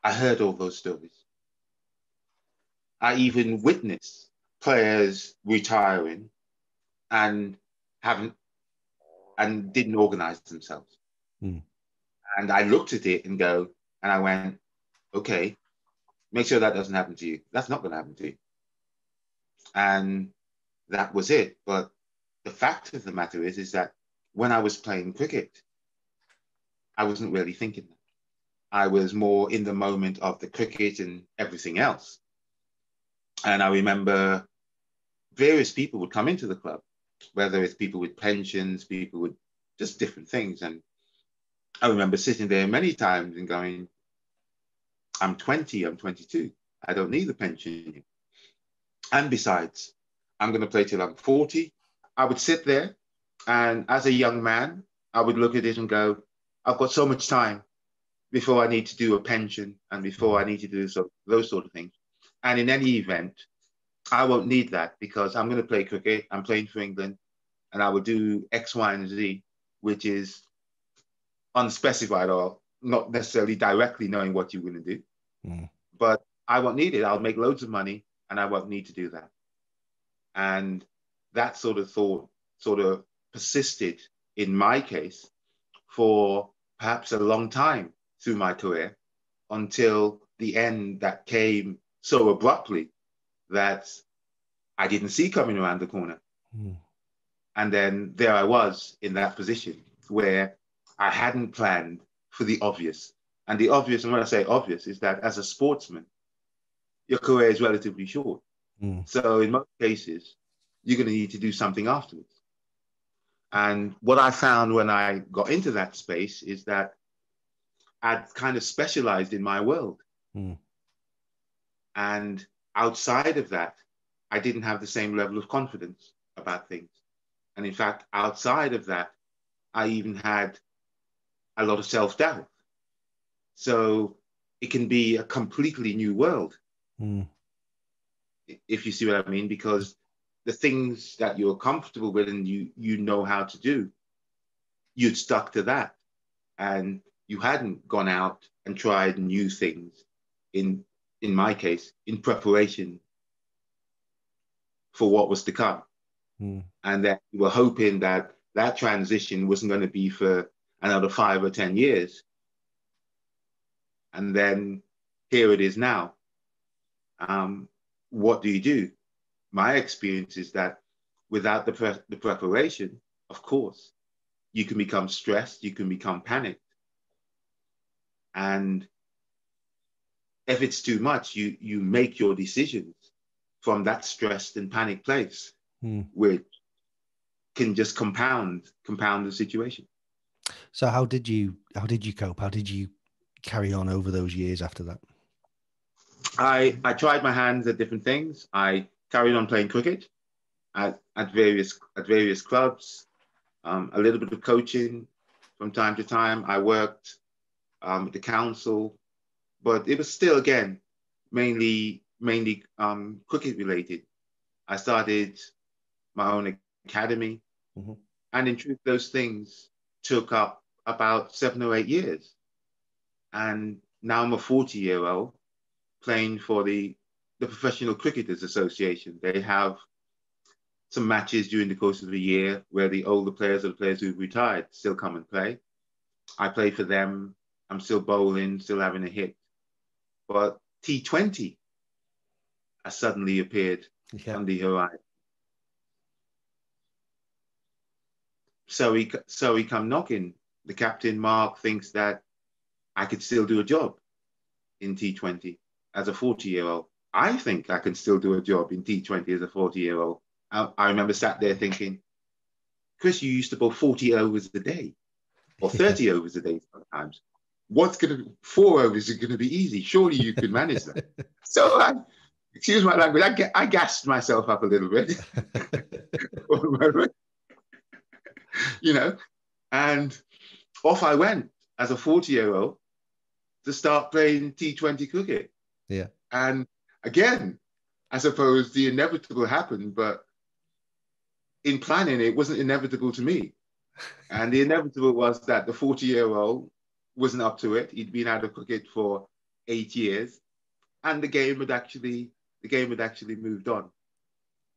I heard all those stories. I even witnessed players retiring and haven't and didn't organize themselves. Mm. And I looked at it and I went, okay, make sure that doesn't happen to you. That's not going to happen to you. And that was it. But the fact of the matter is that when I was playing cricket, I wasn't really thinking that. I was more in the moment of the cricket and everything else. And I remember various people would come into the club, whether it's people with pensions, people with just different things. And I remember sitting there many times and going, I'm 20, I'm 22. I don't need the pension. And besides, I'm going to play till I'm 40. I would sit there, and as a young man, I would look at it and go, I've got so much time before I need to do a pension and before I need to do those sort of things. And in any event, I won't need that because I'm going to play cricket. I'm playing for England, and I will do X, Y, and Z, which is unspecified or not necessarily directly knowing what you're going to do. Mm. But I won't need it. I'll make loads of money, and I won't need to do that. And that sort of thought sort of persisted in my case for perhaps a long time through my career until the end that came so abruptly that I didn't see coming around the corner. Mm. And then there I was in that position where I hadn't planned for the obvious. And the obvious, and when I say obvious, is that as a sportsman, your career is relatively short. Mm. So in most cases, you're going to need to do something afterwards. And what I found when I got into that space is that I'd kind of specialized in my world. Mm. And outside of that, I didn't have the same level of confidence about things. And in fact, outside of that, I even had a lot of self-doubt. So it can be a completely new world, if you see what I mean, because the things that you're comfortable with and you know how to do, you'd stuck to that. And you hadn't gone out and tried new things in my case, in preparation for what was to come. And that you were hoping that that transition wasn't going to be for another 5 or 10 years. And then here it is now. What do you do? My experience is that without the preparation, of course, you can become stressed, you can become panicked. And if it's too much, you make your decisions from that stressed and panicked place, which can just compound the situation. So how did you cope? How did you carry on over those years after that? I tried my hands at different things. I carried on playing cricket at various clubs, a little bit of coaching from time to time. I worked at the council, but it was still, again, mainly cricket related. I started my own academy, and in truth, those things took up about 7 or 8 years. And now I'm a 40-year-old playing for the Professional Cricketers Association. They have some matches during the course of the year where the older players or the players who've retired still come and play. I play for them. I'm still bowling, still having a hit. But T20 has suddenly appeared on the horizon. So he come knocking. The captain, Mark, thinks that I could still do a job in T20 as a 40-year-old. I think I can still do a job in T20 as a 40-year-old. I remember sat there thinking, Chris, you used to bowl 40 overs a day or 30 overs a day sometimes. 4 overs is going to be easy. Surely you could manage that. So excuse my language, I gassed myself up a little bit. You know, and off I went as a 40-year-old to start playing T20 cricket. Yeah. And again, I suppose the inevitable happened, but in planning, it wasn't inevitable to me. And the inevitable was that the 40-year-old wasn't up to it. He'd been out of cricket for 8 years, and the game had actually moved on.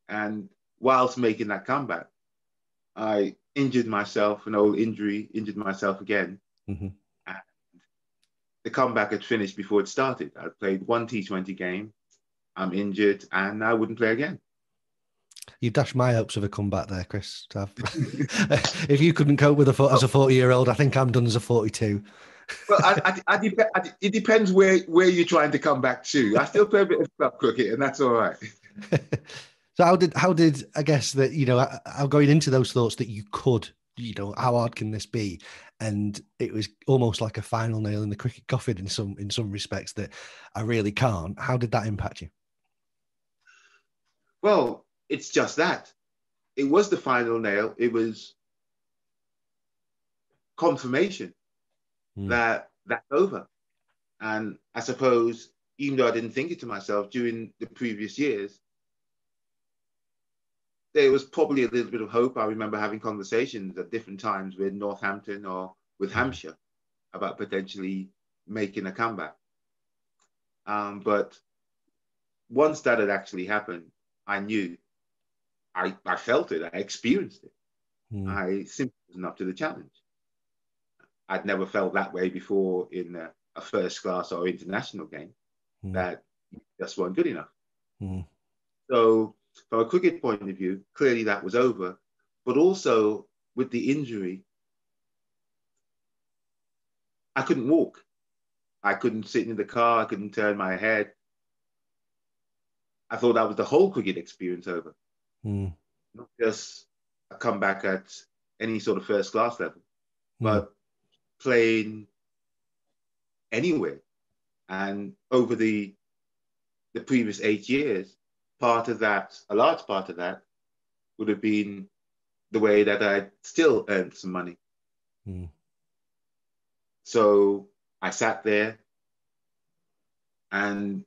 And whilst making that comeback, I injured myself, an old injury, injured myself again. Mm-hmm. And the comeback had finished before it started. I played one T20 game, I'm injured, and I wouldn't play again. You dashed my hopes of a comeback there, Chris. If you couldn't cope with as a 40-year-old, I think I'm done as a 42. Well, it depends where you're trying to come back to. I still play a bit of club cricket, and that's all right. So how did I guess that, you know, how going into those thoughts that you could, you know, how hard can this be? And it was almost like a final nail in the cricket coffin in some respects, that I really can't. How did that impact you? Well, it's just that. It was the final nail. It was confirmation that that's over. And I suppose, even though I didn't think it to myself during the previous years, there was probably a little bit of hope. I remember having conversations at different times with Northampton or with Hampshire about potentially making a comeback. But once that had actually happened, I knew, I felt it, I experienced it. I simply wasn't up to the challenge. I'd never felt that way before in a first class or international game, that just weren't good enough. So from a cricket point of view, clearly that was over. But also with the injury, I couldn't walk. I couldn't sit in the car. I couldn't turn my head. I thought that was the whole cricket experience over. Not just a comeback at any sort of first class level, but playing anywhere. And over the previous 8 years, a large part of that would have been the way that I still earned some money. So I sat there and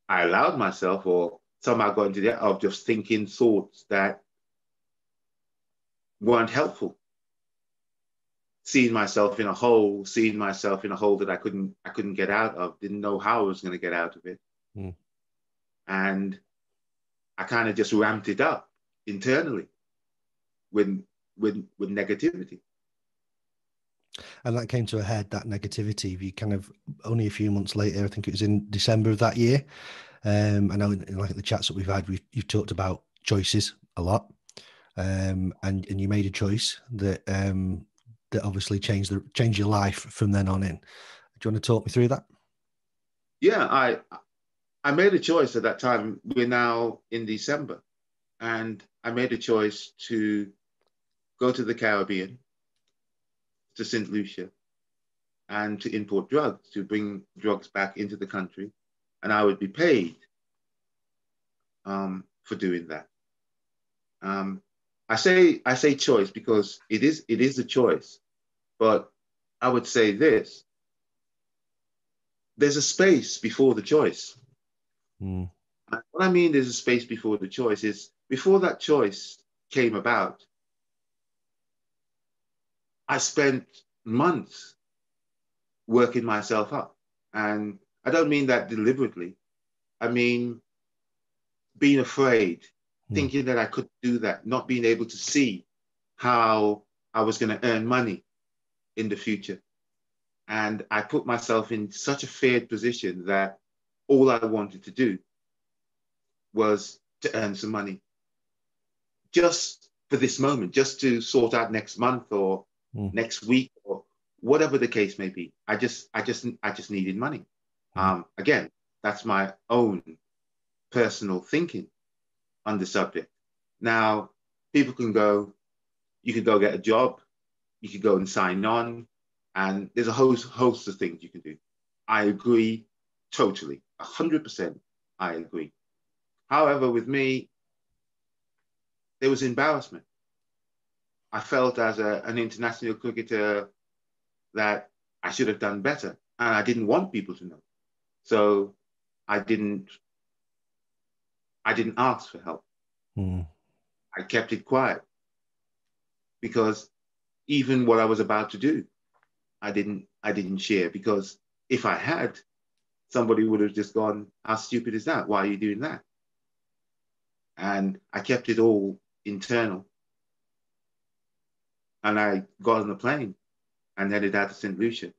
I allowed myself, or somehow got into the act of just thinking thoughts that weren't helpful. Seeing myself in a hole that I couldn't get out of, didn't know how I was going to get out of it. And I kind of just ramped it up internally with negativity. And that came to a head, that negativity. You kind of only a few months later, I think it was in December of that year. I know in like the chats that we've had, you've talked about choices a lot, and you made a choice that that obviously changed your life from then on in. Do you want to talk me through that? Yeah, I made a choice at that time. We're now in December, and I made a choice to go to the Caribbean, to St. Lucia, and to import drugs, to bring drugs back into the country, and I would be paid for doing that. I say choice because it is a choice, but I would say this: there's a space before the choice. What I mean, there's a space before the choice is, before that choice came about, I spent months working myself up. And I don't mean that deliberately. I mean, being afraid, Mm. thinking that I could do that, not being able to see how I was going to earn money in the future. And I put myself in such a feared position that all I wanted to do was to earn some money just for this moment, just to sort out next month or next week or whatever the case may be. I just needed money. Again, that's my own personal thinking on the subject. Now, people can go, you could go get a job, you could go and sign on, and there's a host of things you can do. I agree totally, 100%. I agree. However, with me, there was embarrassment. I felt as an international cricketer that I should have done better, and I didn't want people to know. So I didn't ask for help. I kept it quiet because even what I was about to do, I didn't share, because if I had, somebody would have just gone, how stupid is that? Why are you doing that? And I kept it all internal. And I got on the plane and headed out to St. Lucia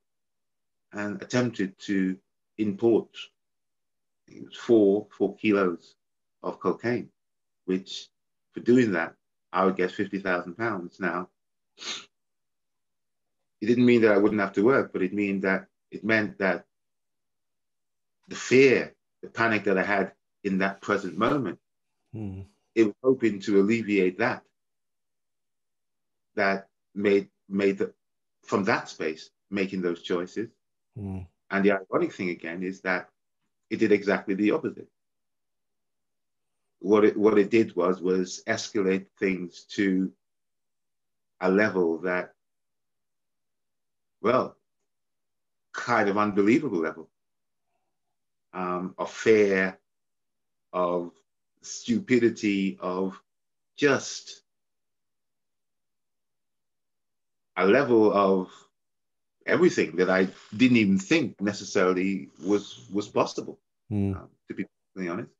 and attempted to import 4 kilos of cocaine, which for doing that, I would get £50,000. Now, it didn't mean that I wouldn't have to work, but it meant that the fear, the panic that I had in that present moment, it was hoping to alleviate that. That made from that space making those choices. And the ironic thing again is that it did exactly the opposite. What it did was escalate things to a level that, well, kind of unbelievable level of fear, of stupidity, of just a level of everything that I didn't even think necessarily was possible, to be completely honest.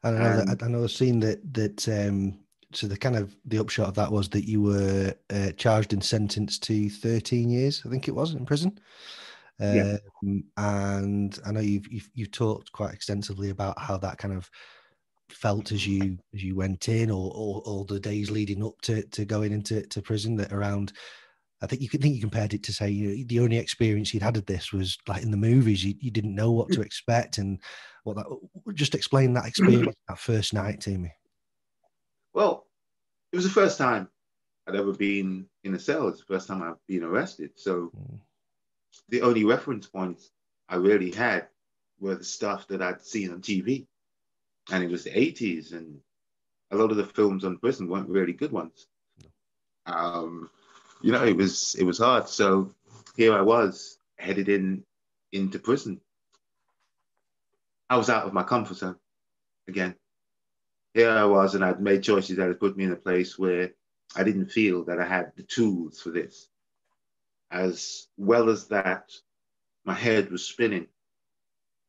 And I know I've seen that so the kind of the upshot of that was that you were charged and sentenced to 13 years, I think it was, in prison. Yeah. And I know you've talked quite extensively about how that kind of felt as you went in, or the days leading up to going into prison, that around, I think you compared it to say, the only experience you'd had of this was like in the movies. You didn't know what to expect, and what that. Just explain that experience, that first night to me. Well, it was the first time I'd ever been in a cell. It's the first time I've been arrested. So the only reference points I really had were the stuff that I'd seen on TV, and it was the 80s, and a lot of the films on prison weren't really good ones. It was hard. So here I was headed into prison. I was out of my comfort zone again. Here I was, and I'd made choices that had put me in a place where I didn't feel that I had the tools for this. As well as that, my head was spinning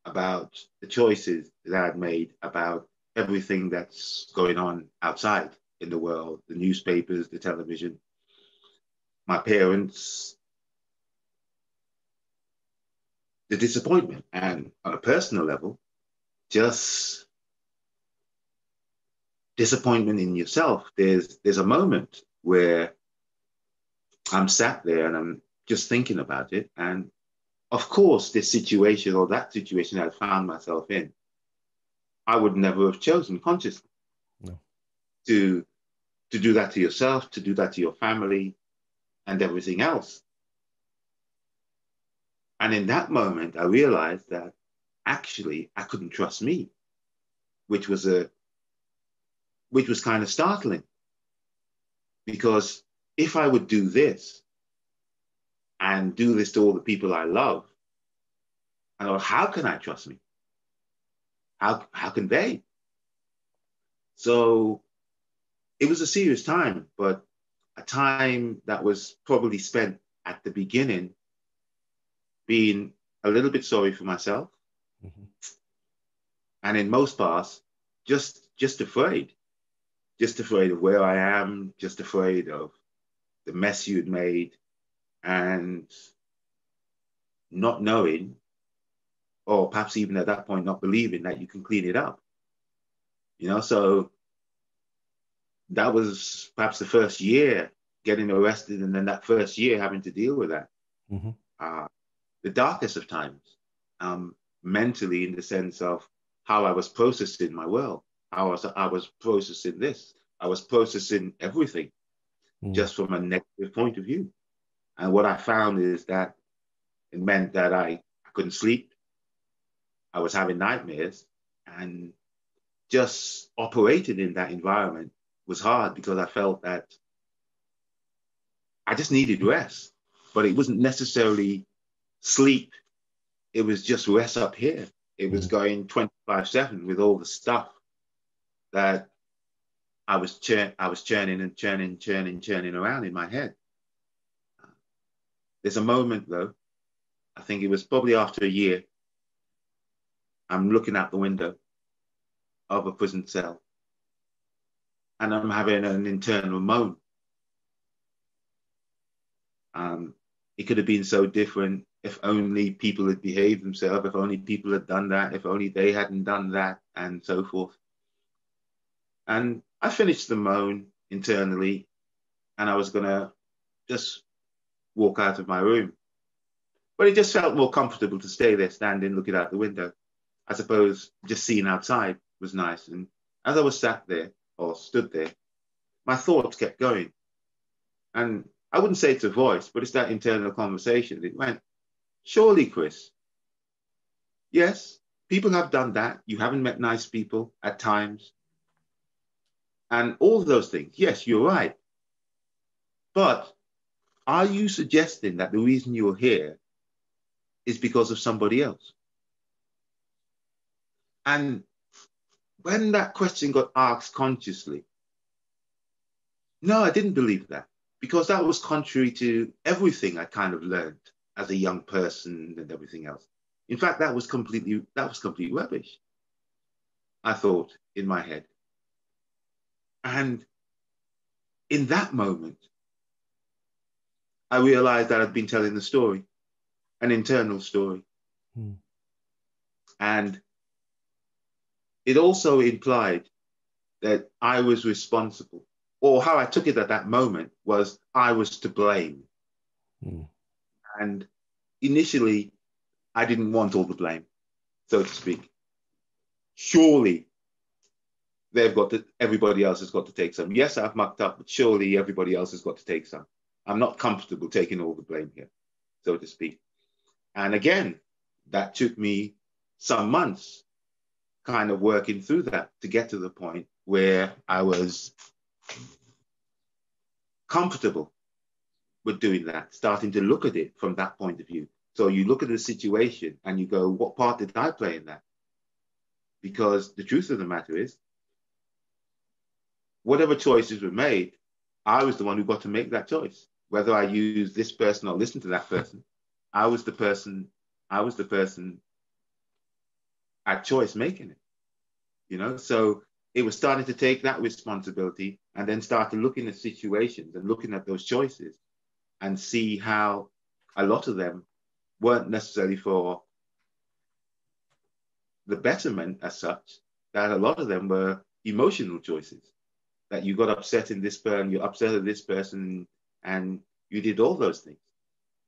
about the choices that I'd made, about everything that's going on outside in the world, the newspapers, the television, my parents, the disappointment, and on a personal level, just disappointment in yourself. There's a moment where I'm sat there and I'm just thinking about it. And of course, this situation or that situation I found myself in, I would never have chosen consciously. No. To do that to yourself, to do that to your family, and everything else. And in that moment, I realized that actually I couldn't trust me, which was kind of startling. Because if I would do this and do this to all the people I love, I thought, how can I trust me? How can they? So it was a serious time, but a time that was probably spent at the beginning being a little bit sorry for myself, And in most parts, just afraid. Just afraid of where I am, just afraid of the mess you'd made, and not knowing, or perhaps even at that point not believing that you can clean it up. So that was perhaps the first year getting arrested, and then that first year having to deal with that. Mm-hmm. The darkest of times, mentally, in the sense of how I was processing my world. I was processing this. I was processing everything just from a negative point of view. And what I found is that it meant that I couldn't sleep. I was having nightmares, and just operating in that environment was hard because I felt that I just needed rest, but it wasn't necessarily sleep. It was just rest up here. It was going 24/7 with all the stuff that I was churning around in my head. There's a moment though, I think it was probably after a year, I'm looking out the window of a prison cell and I'm having an internal moan. It could have been so different if only people had behaved themselves, if only people had done that, if only they hadn't done that, and so forth. And I finished the moan internally, and I was going to just walk out of my room. But it just felt more comfortable to stay there, standing, looking out the window. I suppose just seeing outside was nice. And as I was sat there, or stood there, my thoughts kept going. And I wouldn't say it's a voice, but it's that internal conversation. It went, surely, Chris, yes, people have done that. You haven't met nice people at times. And all of those things. Yes, you're right. But are you suggesting that the reason you're here is because of somebody else? And when that question got asked consciously, no, I didn't believe that, because that was contrary to everything I kind of learned as a young person and everything else. In fact, that was complete rubbish, I thought in my head. And in that moment, I realized that I'd been telling a story, an internal story. And it also implied that I was responsible, or how I took it at that moment was I was to blame. And initially, I didn't want all the blame, so to speak. Surely, everybody else has got to take some. Yes, I've mucked up, but surely everybody else has got to take some. I'm not comfortable taking all the blame here, so to speak. And again, that took me some months kind of working through that to get to the point where I was comfortable with doing that, starting to look at it from that point of view. So you look at the situation and you go, what part did I play in that? Because the truth of the matter is, whatever choices were made, I was the one who got to make that choice. Whether I use this person or listen to that person, I was the person at choice making it. So it was starting to take that responsibility and then started looking at situations and looking at those choices and see how a lot of them weren't necessarily for the betterment as such, that a lot of them were emotional choices, that you got upset in this person, you're upset at this person, and you did all those things.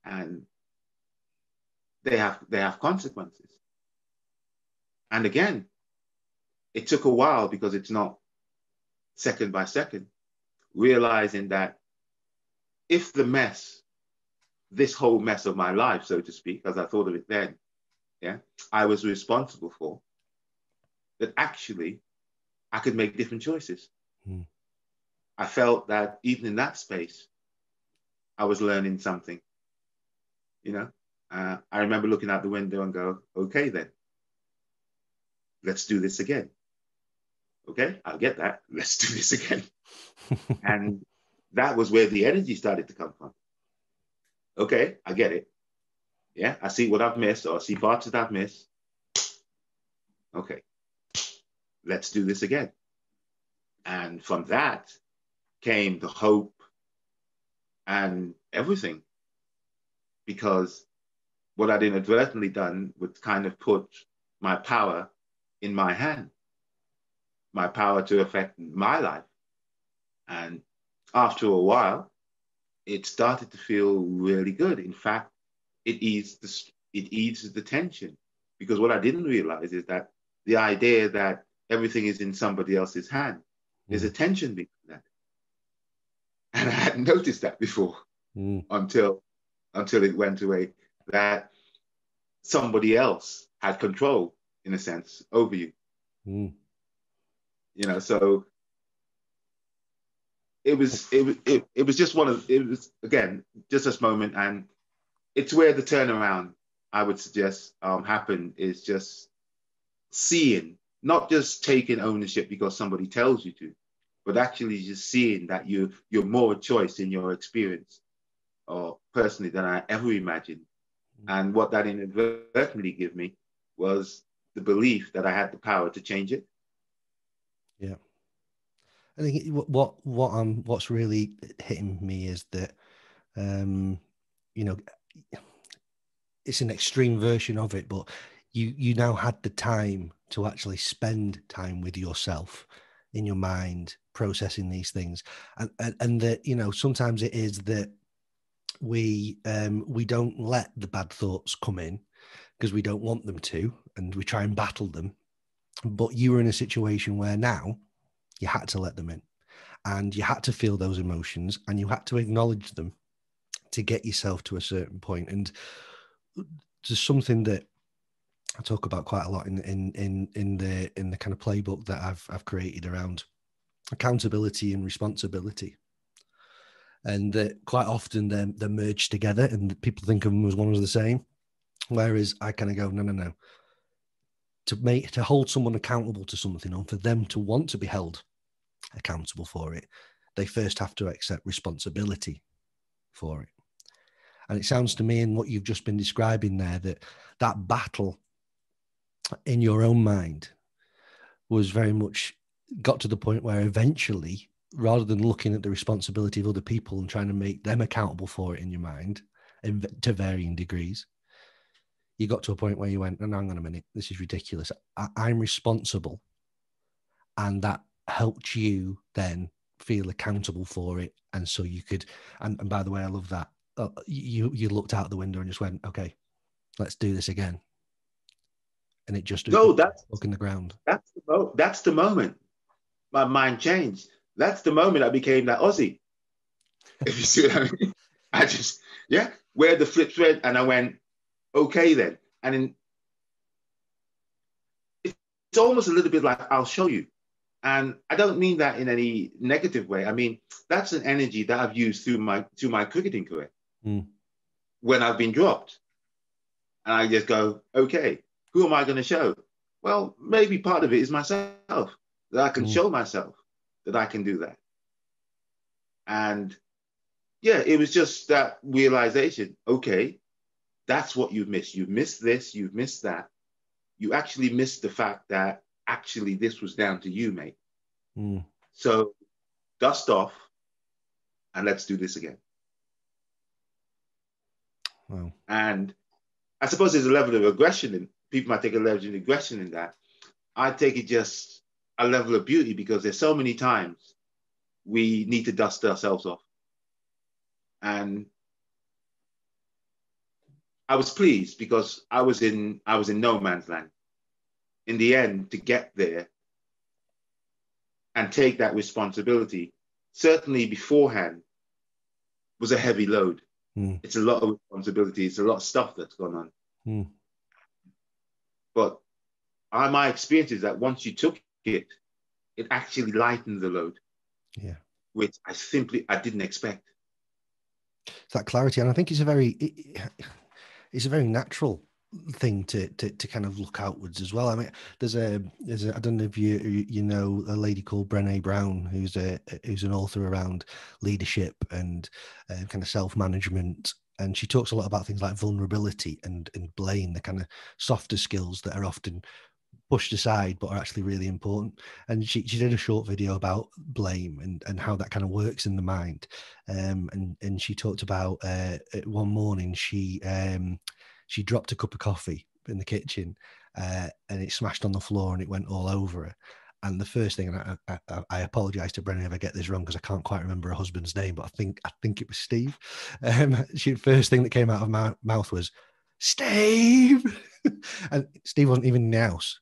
And they have consequences. And again, it took a while because it's not second by second, realizing that if this whole mess of my life, so to speak, as I thought of it then, I was responsible for, that actually I could make different choices. I felt that even in that space, I was learning something. I remember looking out the window and go, okay, then, let's do this again. Okay, I'll get that. Let's do this again. And that was where the energy started to come from. Okay, I get it. Yeah, I see what I've missed, or I see parts that I've missed. Okay, let's do this again. And from that came the hope and everything, because what I'd inadvertently done would kind of put my power in my hand, my power to affect my life. And after a while, it started to feel really good. In fact, it eased the tension, because what I didn't realize is that the idea that everything is in somebody else's hand, there's a tension behind that. And I hadn't noticed that before until it went away, that somebody else had control, in a sense, over you. You know, so it was just again, just this moment. And it's where the turnaround, I would suggest, happened, is just seeing, not just taking ownership because somebody tells you to, but actually just seeing that you're more a choice in your experience, or personally, than I ever imagined. And what that inadvertently gave me was the belief that I had the power to change it. Yeah. I think what's really hitting me is that, you know, it's an extreme version of it, but you now had the time to actually spend time with yourself in your mind, processing these things. And that, you know, sometimes it is that we don't let the bad thoughts come in because we don't want them to, and we try and battle them. But you were in a situation where now you had to let them in, and you had to feel those emotions, and you had to acknowledge them to get yourself to a certain point. And there's something that I talk about quite a lot in the kind of playbook that I've created around accountability and responsibility. And that quite often they're merged together, and people think of them as one and the same. Whereas I kind of go, no. To hold someone accountable to something, or for them to want to be held accountable for it, they first have to accept responsibility for it. And it sounds to me, in what you've just been describing there, that battle in your own mind was very much got to the point where eventually, rather than looking at the responsibility of other people and trying to make them accountable for it in your mind to varying degrees, you got to a point where you went, no, hang on a minute, this is ridiculous. I'm responsible. And that helped you then feel accountable for it. And so you could, and by the way, I love that. You looked out the window and just went, okay, let's do this again. And it just stuck in the ground. That's the moment my mind changed. That's the moment I became that Aussie. If you see what I mean. I just, where the flips went, and I went, okay then. And it's almost a little bit like, I'll show you. And I don't mean that in any negative way. I mean, that's an energy that I've used through my cricketing career. When I've been dropped. And I just go, okay, who am I going to show? Well, maybe part of it is myself, that I can show myself that I can do that. And it was just that realization. Okay, that's what you've missed. You've missed this, you've missed that. You actually missed the fact that actually this was down to you, mate. So dust off and let's do this again. Wow. And I suppose there's a level of aggression in, people might take a level of aggression in that. I take it just a level of beauty, because there's so many times we need to dust ourselves off. And I was pleased because I was in no man's land. In the end, to get there and take that responsibility, certainly beforehand, was a heavy load. It's a lot of responsibility. It's a lot of stuff that's gone on. But my experience is that once you took it, it actually lightened the load. Yeah. Which I didn't expect. That clarity. And I think it's a very natural thing to kind of look outwards as well. I mean, there's a I don't know if you know a lady called Brené Brown, who's an author around leadership and kind of self-management, and she talks a lot about things like vulnerability and blame, the kind of softer skills that are often pushed aside but are actually really important. And she did a short video about blame and how that kind of works in the mind. And she talked about one morning she dropped a cup of coffee in the kitchen and it smashed on the floor and it went all over her. And the first thing, and I apologize to Brennan if I get this wrong because I can't quite remember her husband's name, but I think it was Steve. The first thing that came out of my mouth was Steve, and Steve wasn't even in the house,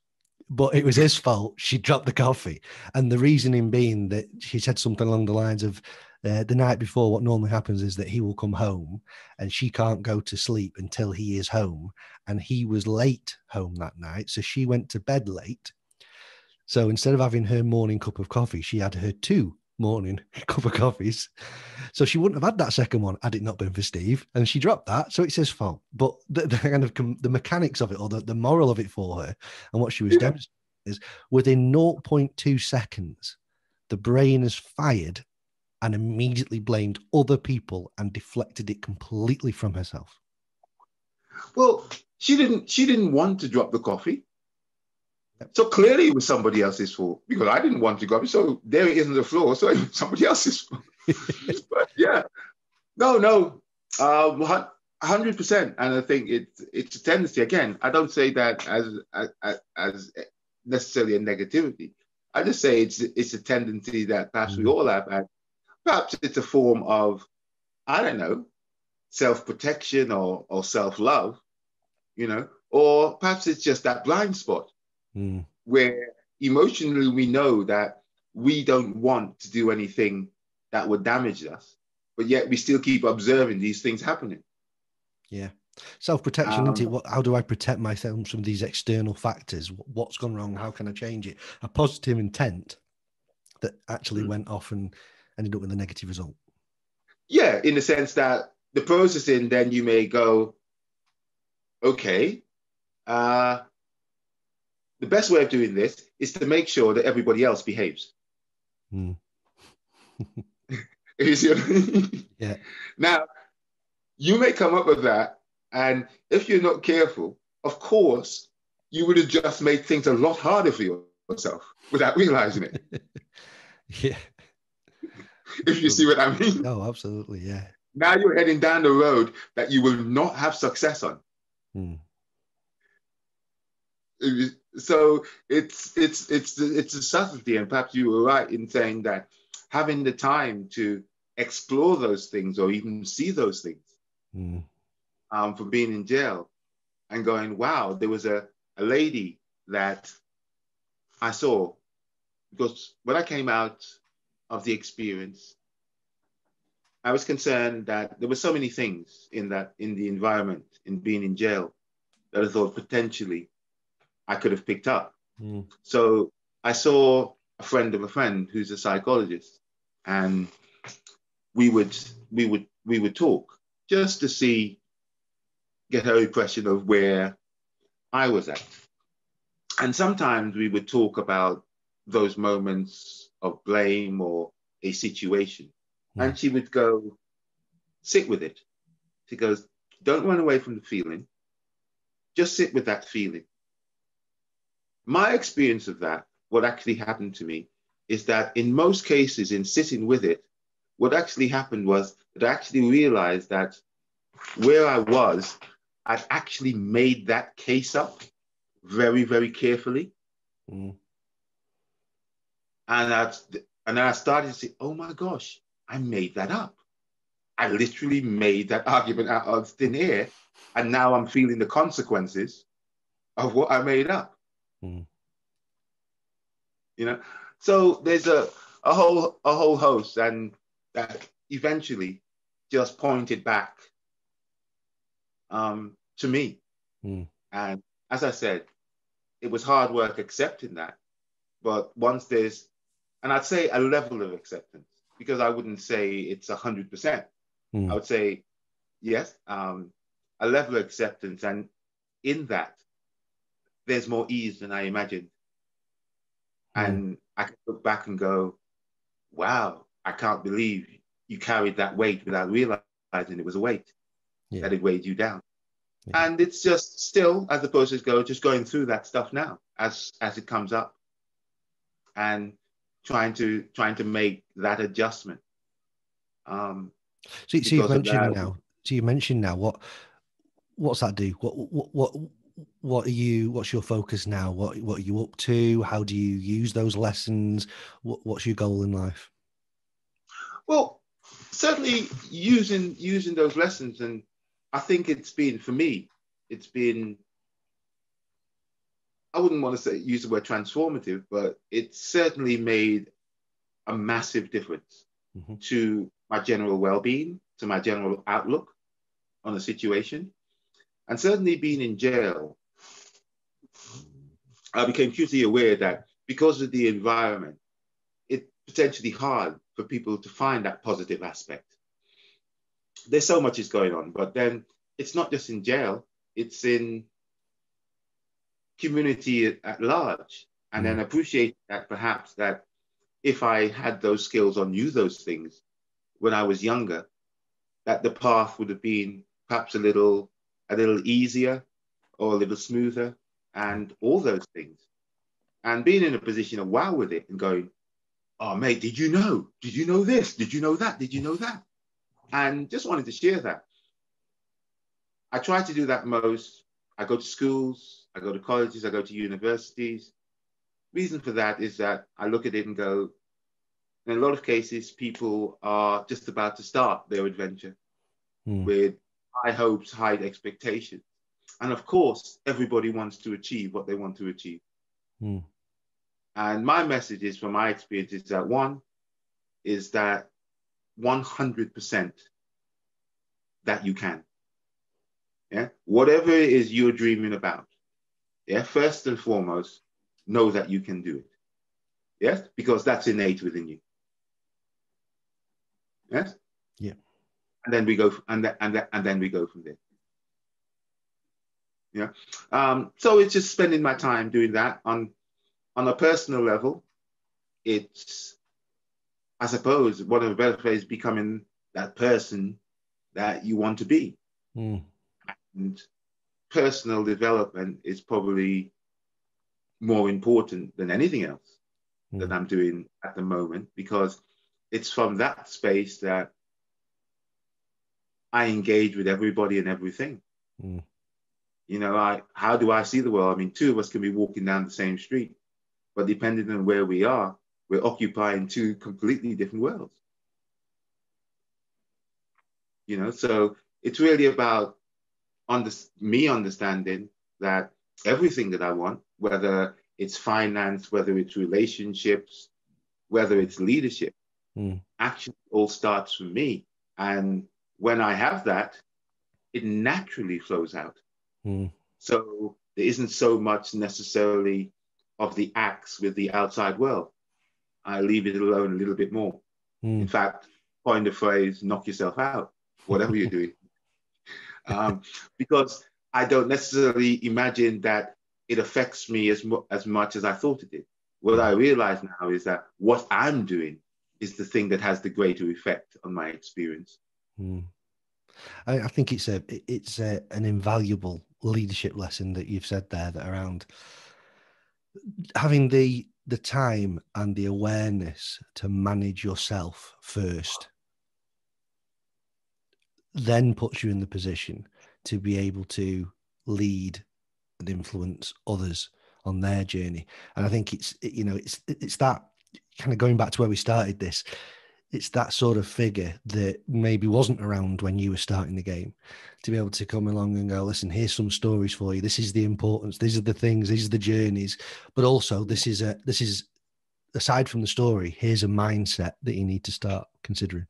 but it was his fault. She dropped the coffee, and the reasoning being that she said something along the lines of the night before. What normally happens is that he will come home, and she can't go to sleep until he is home, and he was late home that night, so she went to bed late. So instead of having her morning cup of coffee, she had her 2 morning cup of coffees. So she wouldn't have had that second one had it not been for Steve. And she dropped that. So it's his fault. But the kind of the mechanics of it, or the moral of it for her and what she was demonstrating is within 0.2 seconds, the brain is fired and immediately blamed other people and deflected it completely from herself. Well, she didn't want to drop the coffee. So clearly it was somebody else's fault because I didn't want to go. So there it is on the floor. So it was somebody else's fault. But yeah, no, 100%. And I think it's a tendency. Again, I don't say that as necessarily a negativity. I just say it's a tendency that perhaps we all have. And perhaps it's a form of, I don't know, self-protection or self-love, or perhaps it's just that blind spot. Where emotionally we know that we don't want to do anything that would damage us, but yet we still keep observing these things happening. Yeah. Self-protection, isn't it? How do I protect myself from these external factors? What's gone wrong? How can I change it? A positive intent that actually went off and ended up with a negative result. Yeah, in the sense that the processing, then you may go, okay, the best way of doing this is to make sure that everybody else behaves. You see what I mean? Yeah. Now, you may come up with that, and if you're not careful, of course, you would have just made things a lot harder for yourself without realizing it. Yeah. If you see what I mean? Oh, absolutely, yeah. Now you're heading down the road that you will not have success on. So it's a subtlety, and perhaps you were right in saying that having the time to explore those things or even see those things from being in jail and going, wow, there was a lady that I saw, because when I came out of the experience, I was concerned that there were so many things in the environment, in being in jail, that I thought potentially I could have picked up. So I saw a friend of a friend who's a psychologist, and we would talk just to get her impression of where I was at. And sometimes we would talk about those moments of blame or a situation. And she would go, sit with it. She goes, don't run away from the feeling. Just sit with that feeling. My experience of that, what actually happened to me, is that in most cases, in sitting with it, what actually happened was that I actually realized that where I was, I'd actually made that case up very, very carefully. And I started to say, oh my gosh, I made that up. I literally made that argument out of thin air, and now I'm feeling the consequences of what I made up. So there's a whole host, and that eventually just pointed back to me. And as I said, it was hard work accepting that. But once there's, and I'd say a level of acceptance, because I wouldn't say it's 100%. I would say, yes, a level of acceptance. And in that, there's more ease than I imagined. And I can look back and go, wow, I can't believe you carried that weight without realizing it was a weight, that it weighed you down. And it's just still, as the process goes, just going through that stuff now. as it comes up, and trying to make that adjustment. So you've Because of mentioned that, now. So you mentioned now. What's that do? What are you? What's your focus now? What are you up to? How do you use those lessons? What's your goal in life? well, certainly using those lessons, and I think it's been, for me, it's been, I wouldn't want to say use the word transformative, but it's certainly made a massive difference to my general well-being, to my general outlook on the situation. And certainly being in jail, I became hugely aware that because of the environment, it's potentially hard for people to find that positive aspect. There's so much is going on, but then it's not just in jail, it's in community at large. And then appreciate that perhaps that if I had those skills or knew those things when I was younger, that the path would have been perhaps a little easier or a little smoother, and all those things. And being in a position of wow with it and going, oh mate, did you know? Did you know this? Did you know that? Did you know that? And just wanted to share that. I try to do that most. I go to schools, I go to colleges, I go to universities. Reason for that is that I look at it and go, in a lot of cases, people are just about to start their adventure with high hopes, high expectations. And of course, everybody wants to achieve what they want to achieve. And my message is, from my experience, is that one is that 100% that you can. Yeah, whatever it is you're dreaming about, yeah, first and foremost, know that you can do it. Yes, because that's innate within you. Yes. Yeah. And then we go, and then we go from there. Yeah. So it's just spending my time doing that on a personal level. It's, I suppose, one of the better ways, becoming that person that you want to be. And personal development is probably more important than anything else that I'm doing at the moment, because it's from that space that I engage with everybody and everything. You know, how do I see the world? I mean, two of us can be walking down the same street, but depending on where we are, we're occupying two completely different worlds. You know, so it's really about me understanding that everything that I want, whether it's finance, whether it's relationships, whether it's leadership, actually all starts from me. And when I have that, it naturally flows out. So there isn't so much necessarily of the axe with the outside world. I leave it alone a little bit more. In fact, coin the phrase, knock yourself out, whatever you're doing. Because I don't necessarily imagine that it affects me as much as I thought it did. What I realize now is that what I'm doing is the thing that has the greater effect on my experience. I think it's an invaluable leadership lesson that you've said there, that around having the time and the awareness to manage yourself first, then puts you in the position to be able to lead and influence others on their journey. And I think it's that kind of going back to where we started this. It's that sort of figure that maybe wasn't around when you were starting the game, to be able to come along and go, listen, here's some stories for you. This is the importance. These are the things. These are the journeys. But also, this is aside from the story, here's a mindset that you need to start considering.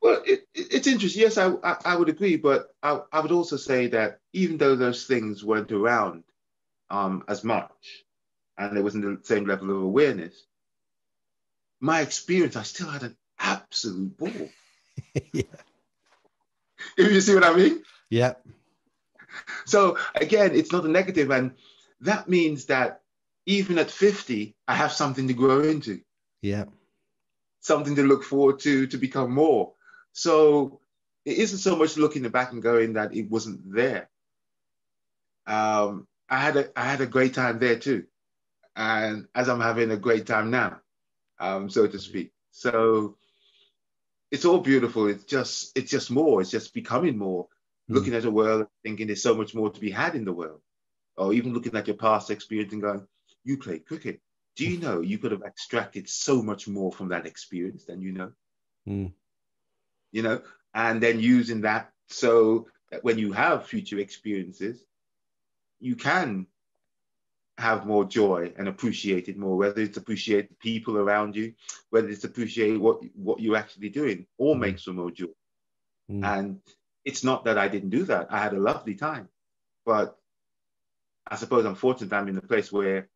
Well, it's interesting. Yes, I would agree. But I would also say that even though those things weren't around as much, and there wasn't the same level of awareness, my experience, I still had an absolute ball. Yeah. If you see what I mean? Yeah. So again, it's not a negative, and that means that even at 50, I have something to grow into. Yeah. Something to look forward to become more. So it isn't so much looking back and going that it wasn't there. I had a great time there too, and as I'm having a great time now, so to speak. So it's all beautiful. It's just more. It's just becoming more. Mm, Looking at the world, thinking there's so much more to be had in the world, or even looking at your past experience and going, "You played cricket. Do you know you could have extracted so much more from that experience than you know?" mm, You know, and then using that so that when you have future experiences, you can have more joy and appreciate it more, whether it's appreciate the people around you, whether it's appreciate what you're actually doing, all mm, makes for more joy. mm. And it's not that I didn't do that. I had a lovely time. But I suppose I'm fortunate I'm in a place where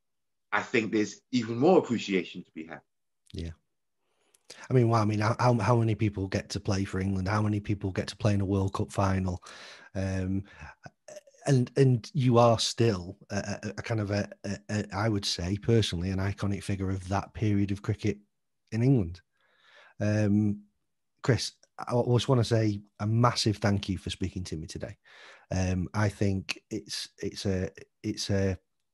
I think there's even more appreciation to be had. Yeah. I mean, well, I mean, how many people get to play for England? How many people get to play in a World Cup final? Um, and you are still a kind of I would say personally, an iconic figure of that period of cricket in England. Chris, I just want to say a massive thank you for speaking to me today. I think it's a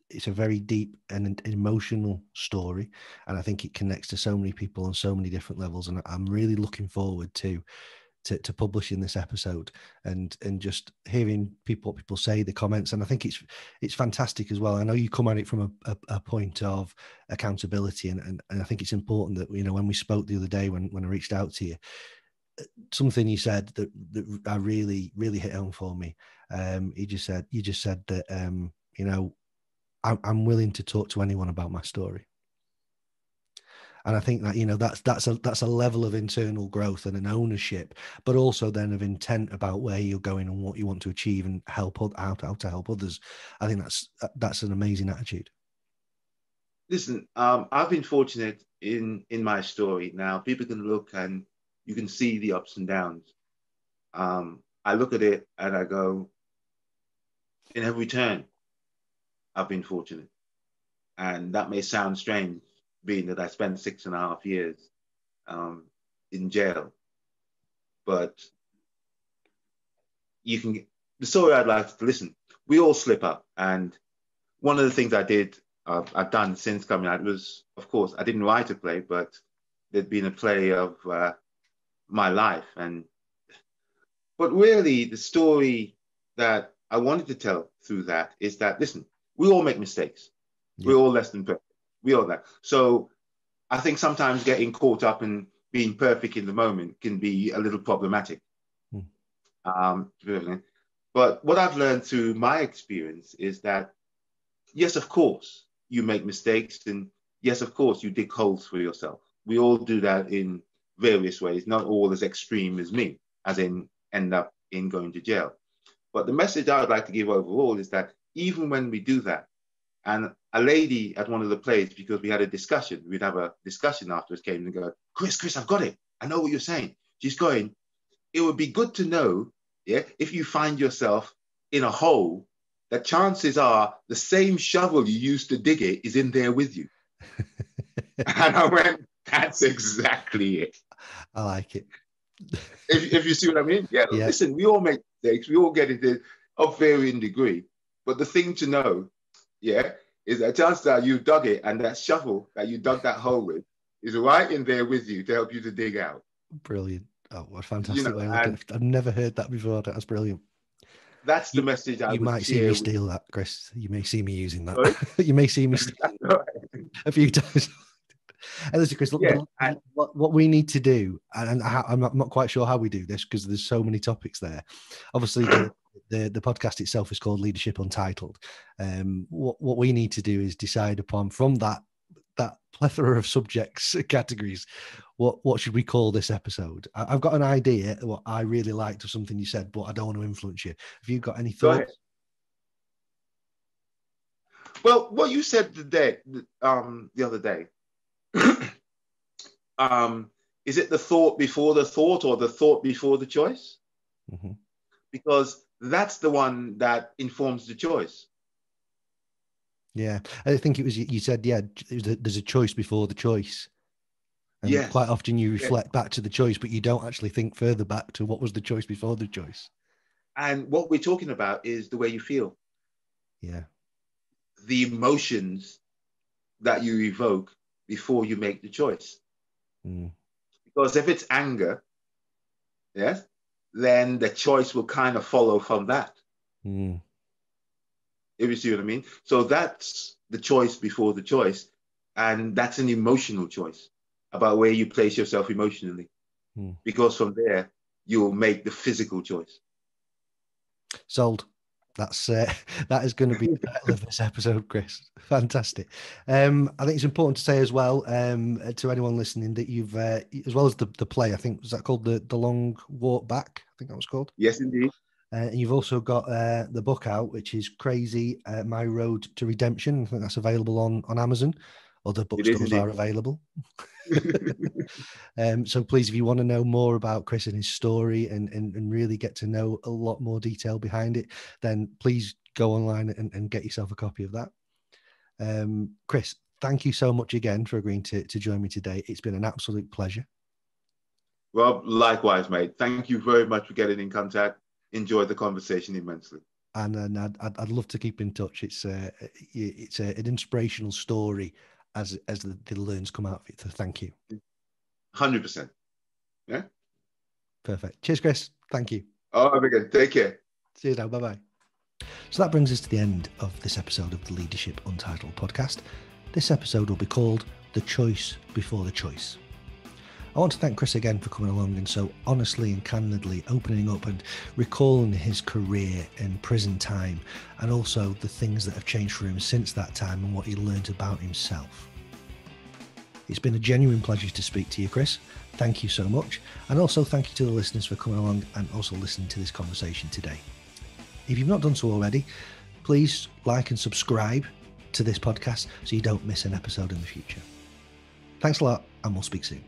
it's a very deep and emotional story, and I think it connects to so many people on so many different levels. And I'm really looking forward to publishing this episode and just hearing what people say, the comments. And I think it's fantastic as well. I know you come at it from a point of accountability, and I think it's important that, you know, when we spoke the other day, when I reached out to you, something you said that I really hit home for me. You just said that you know, I'm willing to talk to anyone about my story. And I think that, you know, that's a level of internal growth and an ownership, but also then of intent about where you're going and what you want to achieve and how to help others. I think that's an amazing attitude. Listen, I've been fortunate in my story. Now people can look and you can see the ups and downs. I look at it and I go, in every turn, I've been fortunate. And that may sound strange, being that I spent 6.5 years um, in jail. But you can, the story I'd like to listen, we all slip up. And one of the things I've done since coming out was, of course, I didn't write a play, but there'd been a play of my life. But really, the story that I wanted to tell through that is that, listen, we all make mistakes. Yeah. We're all less than perfect. We all that. So I think sometimes getting caught up in being perfect in the moment can be a little problematic. Mm. But what I've learned through my experience is that, yes, of course, you make mistakes. And yes, of course, you dig holes for yourself. We all do that in various ways, not all as extreme as me, as in end up in going to jail. But the message I would like to give overall is that even when we do that, and a lady at one of the plays, because we had a discussion, we'd have a discussion afterwards, came and go, Chris, I've got it. I know what you're saying. She's going, it would be good to know, yeah, if you find yourself in a hole, that chances are the same shovel you used to dig it is in there with you. And I went, that's exactly it. I like it. If you see what I mean? Yeah, Yeah. listen, we all make mistakes. We all get into of varying degree. But the thing to know, yeah, is that chances are you dug it, and that shovel that you dug that hole with is right in there with you to help you to dig out. Brilliant. Oh, what a You fantastic know, way of looking and at it. I've never heard that before. That's brilliant. that's the You, message I you would might see me share with. steal that, Chris. You may see me using that. Sorry? You may see me steal a few times. And listen, Chris, Yeah, and what we need to do, and I'm not quite sure how we do this because there's so many topics there. Obviously, the podcast itself is called Leadership Untitled. What we need to do is decide upon, from that plethora of subjects categories, what should we call this episode? I've got an idea what I really liked of something you said, but I don't want to influence you. Have you got any go ahead. thoughts? Well, what you said the other day, is it the thought before the thought or the thought before the choice? Mm-hmm. Because that's the one that informs the choice. Yeah, I think it was you said, yeah, there's a choice before the choice. And quite Yes. often you Yeah. reflect back to the choice, but you don't actually think further back to what was the choice before the choice. And what we're talking about is the way you feel. Yeah. the emotions that you evoke before you make the choice. Because if it's anger, yes, then the choice will kind of follow from that. If you see what I mean? So that's the choice before the choice. And that's an emotional choice about where you place yourself emotionally. Because from there, you'll make the physical choice. Sold. That's that is going to be the title of this episode, Chris. Fantastic. I think it's important to say as well to anyone listening that you've, as well as the play, I think, was that called the Long Walk Back? I think that was called. Yes, indeed. And you've also got the book out, which is Crazy, My Road to Redemption. I think that's available on Amazon. Other bookstores are available. So please, if you want to know more about Chris and his story and really get to know a lot more detail behind it, then please go online and get yourself a copy of that. Chris, thank you so much again for agreeing to join me today. It's been an absolute pleasure. Well, likewise, mate. Thank you very much for getting in contact. Enjoyed the conversation immensely. And I'd love to keep in touch. It's an inspirational story as the learns come out of it. So thank you. 100%. Yeah. Perfect. Cheers, Chris. Thank you. Oh, again. Take care. See you now. Bye-bye. So that brings us to the end of this episode of the Leadership Untitled podcast. This episode will be called The Choice Before the Choice. I want to thank Chris again for coming along and so honestly and candidly opening up and recalling his career and prison time, and also the things that have changed for him since that time and what he learned about himself. It's been a genuine pleasure to speak to you, Chris. Thank you so much. And also thank you to the listeners for coming along and also listening to this conversation today. If you've not done so already, please like and subscribe to this podcast so you don't miss an episode in the future. Thanks a lot, and we'll speak soon.